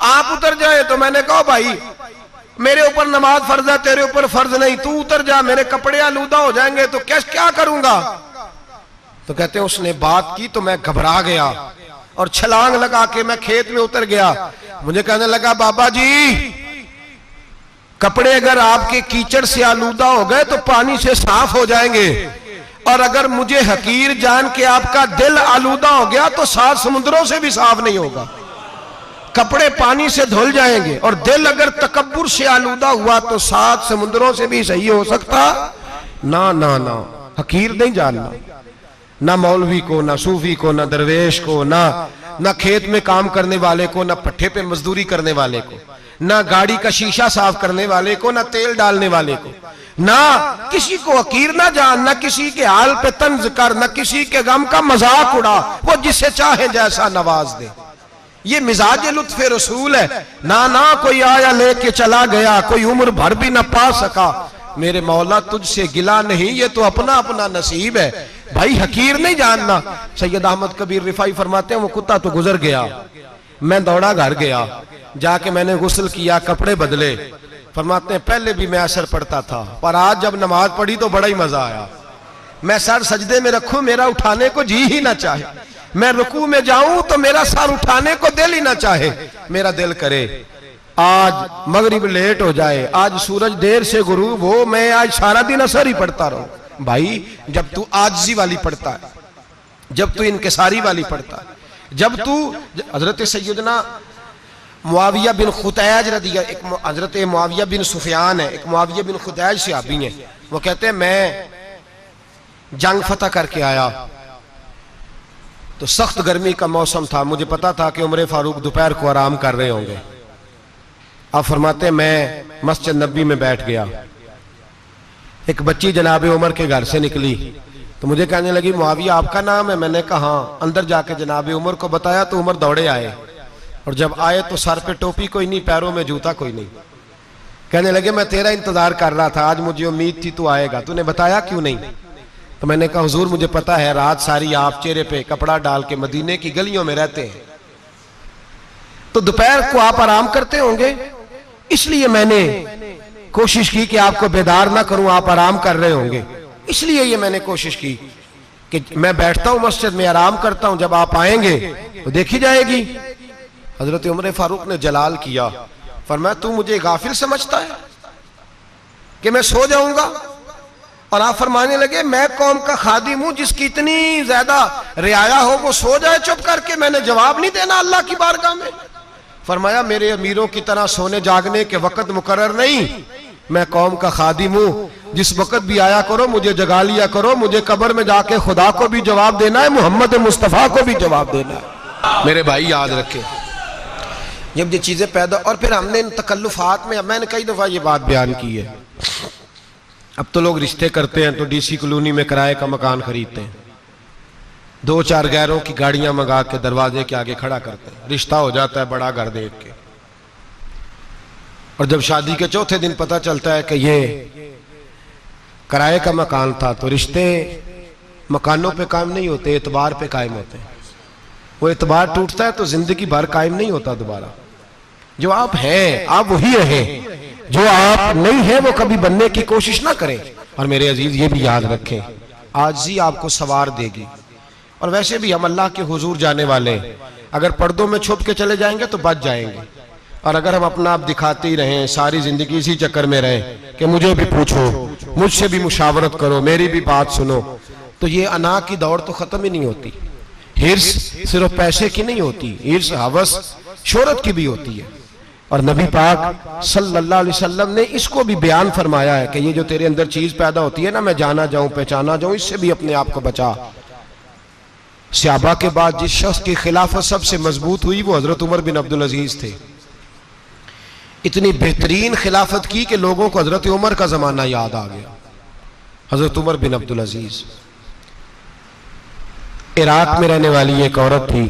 Speaker 1: आप उतर जाए। तो मैंने कहा भाई मेरे ऊपर नमाज फर्ज है, तेरे ऊपर फर्ज नहीं, तू उतर जा, मेरे कपड़े आलूदा हो जाएंगे तो क्या करूंगा? तो कहते हैं उसने बात की तो मैं घबरा गया और छलांग लगा के मैं खेत में उतर गया। मुझे कहने लगा बाबा जी कपड़े अगर आपके कीचड़ से आलूदा हो गए तो पानी से साफ हो जाएंगे, और अगर मुझे हकीर जान के आपका दिल आलूदा हो गया तो 7 समुद्रों से भी साफ नहीं होगा। कपड़े पानी से धुल जाएंगे और दिल अगर तकब्बुर से आलूदा हुआ तो 7 समुद्रों से भी सही हो सकता ना। ना ना हकीर नहीं जानना, ना मौलवी को, ना सूफी को, ना दरवेश को, ना खेत में काम करने वाले को, ना पट्टे पे मजदूरी करने वाले को, ना गाड़ी का शीशा साफ करने वाले को, ना तेल डालने वाले को, ना किसी को हकीर ना जान, ना किसी के हाल पे तंज कर, ना किसी के गम का मजाक उड़ा, वो जिसे चाहे जैसा नवाज दे। ये मिजाज लुत्फ रसूल है। ना कोई आया लेके चला गया, कोई उम्र भर भी ना पा सका, मेरे मौला तुझसे गिला नहीं, ये तो अपना अपना नसीब है। भाई हकीर नहीं जानना। सैयद अहमद कबीर रिफाई फरमाते हैं वो कुत्ता तो गुजर गया, मैं दौड़ा घर गया, जाके मैंने गुस्ल किया, कपड़े बदले। फरमाते हैं पहले भी मैं असर पढ़ता था, पर आज जब नमाज पढ़ी तो बड़ा ही मजा आया। मैं सर सजदे में रखूं मेरा उठाने को जी ही ना चाहे, मैं रुकू में जाऊं तो मेरा सर उठाने को दिल ही ना चाहे, मेरा दिल करे आज मगरिब लेट हो जाए, आज सूरज देर से गुरूब हो, मैं आज सारा दिन असर ही पढ़ता रहूं। भाई जब तू आजिज़ी वाली पढ़ता है, जब तू इनकिसारी वाली पढ़ता है, जब तू हजरत सैयदना मुआविया बिन खुतैज रदिया, एक हजरत मुआविया बिन सुफियान है, एक मुआविया बिन खुतैज सहाबी हैं, वो कहते हैं मैं जंग फतह करके आया तो सख्त गर्मी का मौसम था, मुझे पता था कि उमर फारूक दोपहर को आराम कर रहे होंगे। आप फरमाते हैं मैं मस्जिद नबी में बैठ गया, एक बच्ची जनाब उमर के घर से निकली तो मुझे कहने लगी मुआविया आपका नाम है? मैंने कहा हाँ। अंदर जाके जनाब उमर को बताया तो उमर दौड़े आए, और जब आए तो सर पे टोपी कोई नहीं, पैरों में जूता कोई नहीं। कहने लगे मैं तेरा इंतजार कर रहा था, आज मुझे उम्मीद थी तू आएगा, तूने बताया क्यों नहीं? तो मैंने कहा हुजूर मुझे पता है रात सारी आप चेहरे पे कपड़ा डाल के मदीने की गलियों में रहते हैं, तो दोपहर को आप आराम करते होंगे, इसलिए मैंने कोशिश की कि आपको बेदार ना करूं, आप आराम कर रहे होंगे, इसलिए ये मैंने कोशिश की कि मैं बैठता हूं मस्जिद में आराम करता हूं, जब आप आएंगे तो देखी जाएगी। हजरत उमर फारूक ने जलाल किया, फरमाया तू मुझे गाफिल समझता है कि मैं सो जाऊंगा? और आप फरमाने लगे मैं कौम का खादिम हूं जिसकी इतनी ज्यादा रियाया हो वो सो जाए चुप करके, मैंने जवाब नहीं देना अल्लाह की बारगाह में? फरमाया मेरे अमीरों की तरह सोने जागने के वक्त मुकर्रर नहीं, मैं कौम का खादिम हूं, जिस वक्त भी आया करो मुझे जगा लिया करो, मुझे कब्र में जाके खुदा को भी जवाब देना है, मोहम्मद मुस्तफ़ा को भी जवाब देना है। मेरे भाई याद रखें जब ये चीजें पैदा, और फिर हमने इन तकल्लुफात में, मैंने कई दफा ये बात बयान की है, अब तो लोग रिश्ते करते हैं तो डीसी कॉलोनी में किराए का मकान खरीदते हैं, दो चार गैरों की गाड़ियां मंगा के दरवाजे के आगे खड़ा करते हैं, रिश्ता हो जाता है बड़ा घर देख के। और जब शादी के चौथे दिन पता चलता है कि ये किराए का मकान था, तो रिश्ते मकानों पे कायम नहीं होते, एतबार पे कायम होते हैं। वो एतबार टूटता है तो जिंदगी भर कायम नहीं होता दोबारा। जो आप हैं आप वही रहें, जो आप नहीं है वो कभी बनने की कोशिश ना करें। और मेरे अजीज ये भी याद रखें, आजिज़ी आपको सवार देगी। और वैसे भी हम अल्लाह के हुजूर जाने वाले हैं, अगर पर्दों में छुप के चले जाएंगे तो बच जाएंगे। और अगर हम अपना आप दिखाते ही रहें, सारी जिंदगी इसी चक्कर में रहें कि मुझे भी पूछो, मुझसे भी मुशावरत करो, मेरी भी बात सुनो, तो ये अना की दौड़ तो खत्म ही नहीं होती। हिर्स सिर्फ पैसे की नहीं होती, हिर्स हवस शोहरत की भी होती है। और नबी पाक सल्लल्लाहु अलैहि वसल्लम ने इसको भी बयान फरमाया है कि ये जो तेरे अंदर चीज पैदा होती है ना, मैं जाना जाऊं पहचाना जाऊं, इससे भी अपने आप को बचा। सहाबा के बाद जिस शख्स की खिलाफत सबसे मजबूत हुई वो हजरत उमर बिन अब्दुल अजीज थे। इतनी बेहतरीन खिलाफत की कि लोगों को हजरत उमर का जमाना याद आ गया। हजरत उमर बिन अब्दुल अजीज, इराक में रहने वाली एक औरत थी।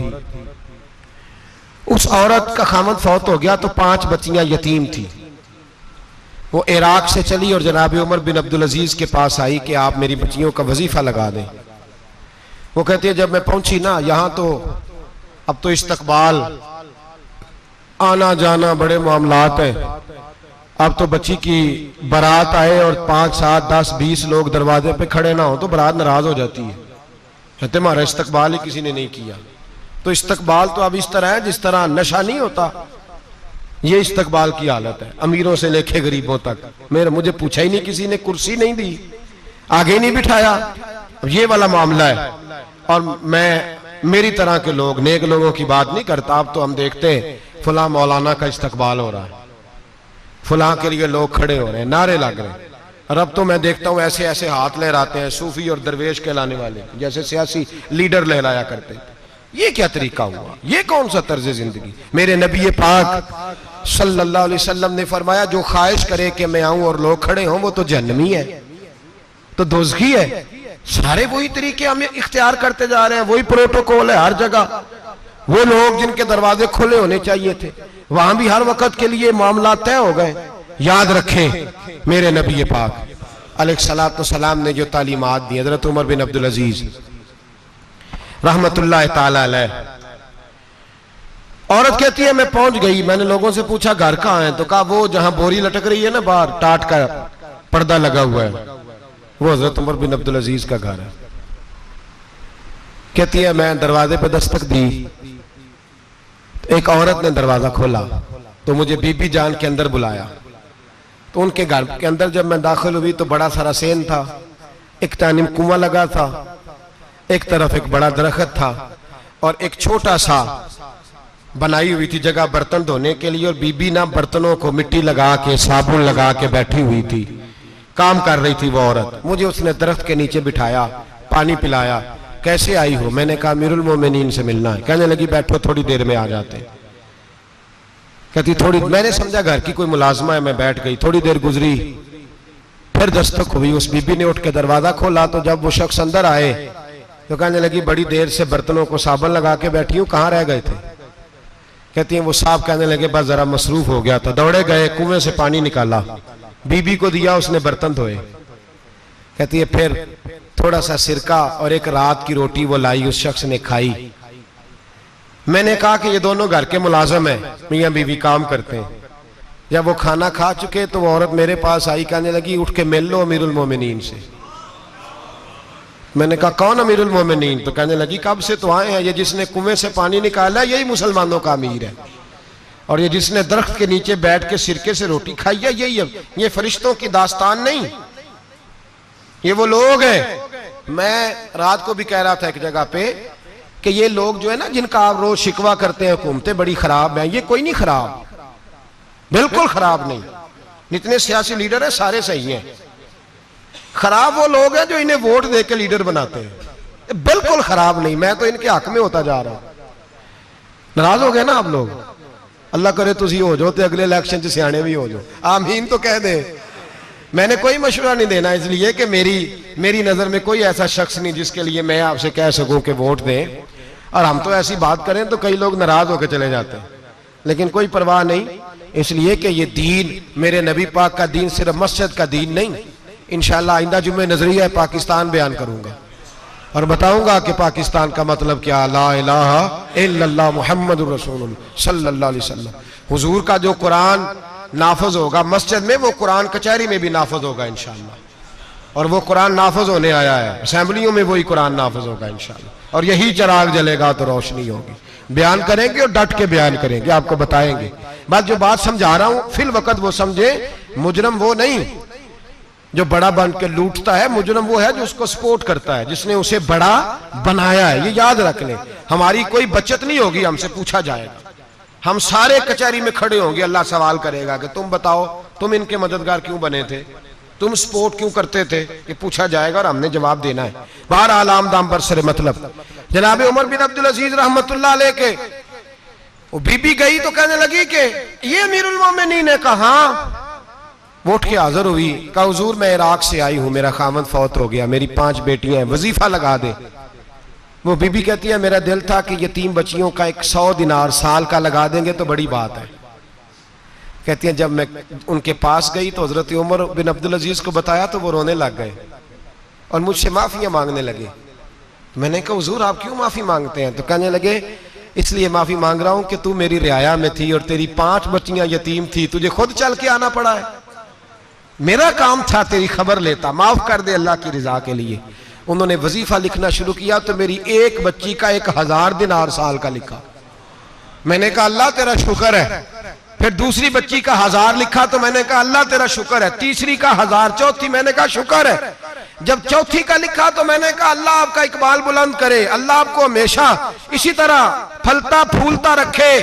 Speaker 1: उस औरत का खामद फौत हो गया तो 5 बच्चियां यतीम थी। वो इराक से चली और जनाब उमर बिन अब्दुल अजीज के पास आई कि आप मेरी बच्चियों का वजीफा लगा दें। वो कहती है जब मैं पहुंची ना, यहां तो अब तो इस्तकबाल आना जाना बड़े मामलात हैं। अब तो बच्ची की बारात आए और 5, 7, 10, 20 लोग दरवाजे पे खड़े ना हो तो बारात नाराज हो जाती है, कहते हमारा इस्तकबाल ही किसी ने नहीं किया। तो इस्तकबाल तो अब इस तरह है जिस तरह नशा नहीं होता, ये इस्तकबाल की हालत है, अमीरों से लेके गरीबों तक। मुझे पूछा ही नहीं किसी ने, कुर्सी नहीं दी, आगे नहीं बिठाया, ये वाला मामला है। और मैं मेरी तरह के लोग, नेक लोगों की बात नहीं करता। अब तो हम देखते हैं फला मौलाना का इस्तकबाल हो रहा है, फला के लिए लोग खड़े हो रहे हैं, नारे लग रहे हैं। और अब तो मैं देखता हूं ऐसे ऐसे हाथ लहराते हैं सूफी और दरवेश कहलाने वाले, जैसे सियासी लीडर लहराया करते हैं। ये क्या तरीका हुआ, ये कौन सा तर्ज जिंदगी। मेरे नबी पाक सल्लल्लाहु अलैहि वसल्लम ने फरमाया जो ख्वाहिश करे कि मैं आऊं और लोग खड़े हों वो तो जहन्नमी है, तो दोज़खी है। सारे वही तरीके हम इख्तियार करते जा रहे हैं, वही प्रोटोकॉल है हर जगह। वो लोग जिनके दरवाजे खुले होने चाहिए थे वहां भी हर वक्त के लिए मामला तय हो गए। याद रखें मेरे नबी पाक अलैहिस्सलातु वस्सलाम ने जो तालीमात दी, हज़रत उमर बिन अब्दुल अजीज रहमतुल्लाह ताला अलैह। औरत कहती है मैं पहुंच गई, मैंने लोगों से पूछा घर कहाँ है, तो कहा वो जहां बोरी लटक रही है ना बाहर, टाट का पर्दा लगा हुआ है, वो हज़रत उमर बिन अब्दुल अजीज का घर है। कहती है मैं दरवाजे पे दस्तक दी, एक औरत ने दरवाजा खोला तो मुझे बीबी जान के अंदर बुलाया। तो उनके घर के अंदर जब मैं दाखिल हुई तो बड़ा सारा सेन था, एक तानिम कुआं लगा था, एक तरफ एक बड़ा दरख्त था और एक छोटा सा बनाई हुई थी जगह बर्तन धोने के लिए। और बीबी ना बर्तनों को मिट्टी लगा के साबुन लगा के बैठी हुई थी, काम कर रही थी वो औरत। मुझे उसने दरख्त के नीचे बिठाया, पानी पिलाया। कैसे आई हो? मैंने कहा अमीरुल मोमिनीन से मिलना है। कहने लगी बैठो थोड़ी देर में आ जाते। कहती थोड़ी, मैंने समझा घर की कोई मुलाजमा है, मैं बैठ गई। थोड़ी देर गुजरी, फिर दस्तक हुई, उस बीबी ने उठ के दरवाजा खोला। तो जब वो शख्स अंदर आए तो कहने लगी बड़ी देर से बर्तनों को साबुन लगा के बैठी हूँ, कहाँ रह गए थे? कहती है वो साहब कहने लगे बस जरा मसरूफ हो गया था, दौड़े गए, कुएं से पानी निकाला, बीबी को दिया, उसने बर्तन धोए। कहती है फिर थोड़ा सा सिरका और एक रात की रोटी वो लाई, उस शख्स ने खाई। मैंने कहा कि ये दोनों घर के मुलाजम हैं, मियां बीवी काम करते हैं। जब वो खाना खा चुके तो वो औरत मेरे पास आई, कहने लगी उठ के मिल लो अमीरुल मोमिनीन से। मैंने कहा कौन अमीरुल मोमिनीन? तो कहने लगी कब से तो आए हैं, ये जिसने कुएं से पानी निकाला यही मुसलमानों का अमीर है, और ये जिसने दरख्त के नीचे बैठ के सिरके से रोटी खाई है यही है। ये फरिश्तों की दास्तान नहीं, ये वो लोग हैं। मैं रात को भी कह रहा था एक जगह पे कि ये लोग जो है ना जिनका आप रोज शिकवा करते हैं हुकूमतें बड़ी खराब हैं, ये कोई नहीं खराब, बिल्कुल खराब नहीं। जितने सियासी लीडर हैं सारे सही हैं। खराब वो लोग हैं जो इन्हें वोट दे के लीडर बनाते हैं, बिल्कुल खराब नहीं। मैं तो इनके हक में होता जा रहा हूं। नाराज हो गए ना आप लोग? अल्लाह करे तुसी हो जाओ तो अगले इलेक्शन च सियाने भी हो जाओ, आमीन तो कह दे। मैंने कोई मशवरा नहीं देना, इसलिए कि मेरी नजर में कोई ऐसा शख्स नहीं जिसके लिए मैं आपसे कह सकूं कि वोट दें। और हम तो ऐसी बात करें तो कई लोग नाराज होकर चले जाते हैं, लेकिन कोई परवाह नहीं, इसलिए कि ये दीन मेरे नबी पाक का दीन सिर्फ मस्जिद का दीन नहीं। इंशाअल्लाह आइंदा जुम्मे नजरिया पाकिस्तान बयान करूंगा और बताऊंगा कि पाकिस्तान का मतलब क्या, ला इलाहा इल्लल्लाह मुहम्मदुर रसूलुल्लाह सल्लल्लाहु अलैहि वसल्लम। हुजूर का जो कुरान नाफज होगा मस्जिद में, वो कुरान कचहरी में भी नाफज होगा इंशाअल्लाह। और वो कुरान नाफज होने आया है, असेंबलियों में वही कुरान नाफज होगा इंशाअल्लाह। और यही चिराग जलेगा तो रोशनी होगी। बयान करेंगे और डट के बयान करेंगे, आपको बताएंगे। बस जो बात समझा रहा हूं फिल वक्त वो समझे, मुजरम वो नहीं जो बड़ा बन के लूटता है, मुजरम वो है जो उसको सपोर्ट करता है, जिसने उसे बड़ा बनाया है। ये याद रख लें, हमारी कोई बचत नहीं होगी, हमसे पूछा जाएगा। हम सारे कचहरी में खड़े होंगे, अल्लाह सवाल करेगा कि तुम बताओ तुम इनके मददगार क्यों बने थे, तुम सपोर्ट क्यों करते थे, ये पूछा जाएगा और हमने जवाब देना है। बहरहाल आम दाम पर सरे मतलब जनाब उमर बिन अब्दुल अजीज रहमतुल्लाह अलैह के वो बीबी गई तो कहने लगी कि ये अमीरुल मोमिनीन ने कहा, वो उठ के हाजिर हुई, कहा हुजूर मैं इराक से आई हूं, मेरा खामद फौत हो गया, मेरी 5 बेटियां हैं, वजीफा लगा दे। वो बीबी कहती है मेरा दिल था कि यतीम बच्चियों का 100 दिनार साल का लगा देंगे तो बड़ी बात है। कहती है जब मैं उनके पास गई तो हजरत उमर बिन अब्दुल अजीज को बताया तो वो रोने लग गए और मुझसे माफियां मांगने लगे। मैंने कहा हुजूर आप क्यों माफी मांगते हैं? तो कहने लगे इसलिए माफी मांग रहा हूं कि तू मेरी रियाया में थी और तेरी 5 बच्चियां यतीम थी, तुझे खुद चल के आना पड़ा है। मेरा काम था तेरी खबर लेता, माफ कर दे अल्लाह की रिजा के लिए। उन्होंने वजीफा लिखना शुरू किया तो मेरी एक बच्ची का 1000 दिनार साल का लिखा। मैंने कहा अल्लाह तेरा शुक्र है। फिर दूसरी बच्ची का 1000 लिखा तो मैंने कहा अल्लाह तेरा शुक्र है। तीसरी का 1000, चौथी मैंने कहा शुक्र है। जब चौथी का लिखा तो मैंने कहा अल्लाह आपका इकबाल बुलंद करे, अल्लाह आपको हमेशा इसी तरह फलता फूलता रखे।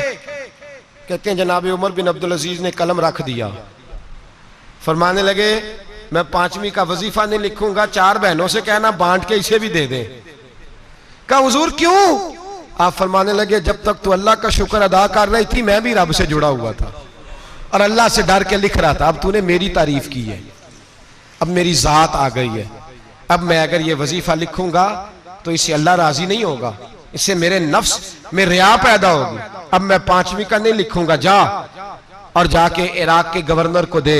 Speaker 1: कहते हैं जनाब उमर बिन अब्दुल अजीज ने कलम रख दिया, फरमाने लगे मैं 5वीं का वजीफा नहीं लिखूंगा, 4 बहनों से कहना बांट के इसे भी दे दे। कहा हुजूर क्यों? आप फरमाने लगे जब तक तू अल्लाह का शुक्र अदा कर रही थी मैं भी रब से जुड़ा हुआ था और अल्लाह से डर के लिख रहा था। अब तूने मेरी तारीफ की है, अब मेरी जात आ गई है, अब मैं अगर ये वजीफा लिखूंगा तो इससे अल्लाह राजी नहीं होगा, इससे मेरे नफ्स में रिया पैदा होगी। अब मैं 5वीं का नहीं लिखूंगा, जा और जाके इराक के गवर्नर को दे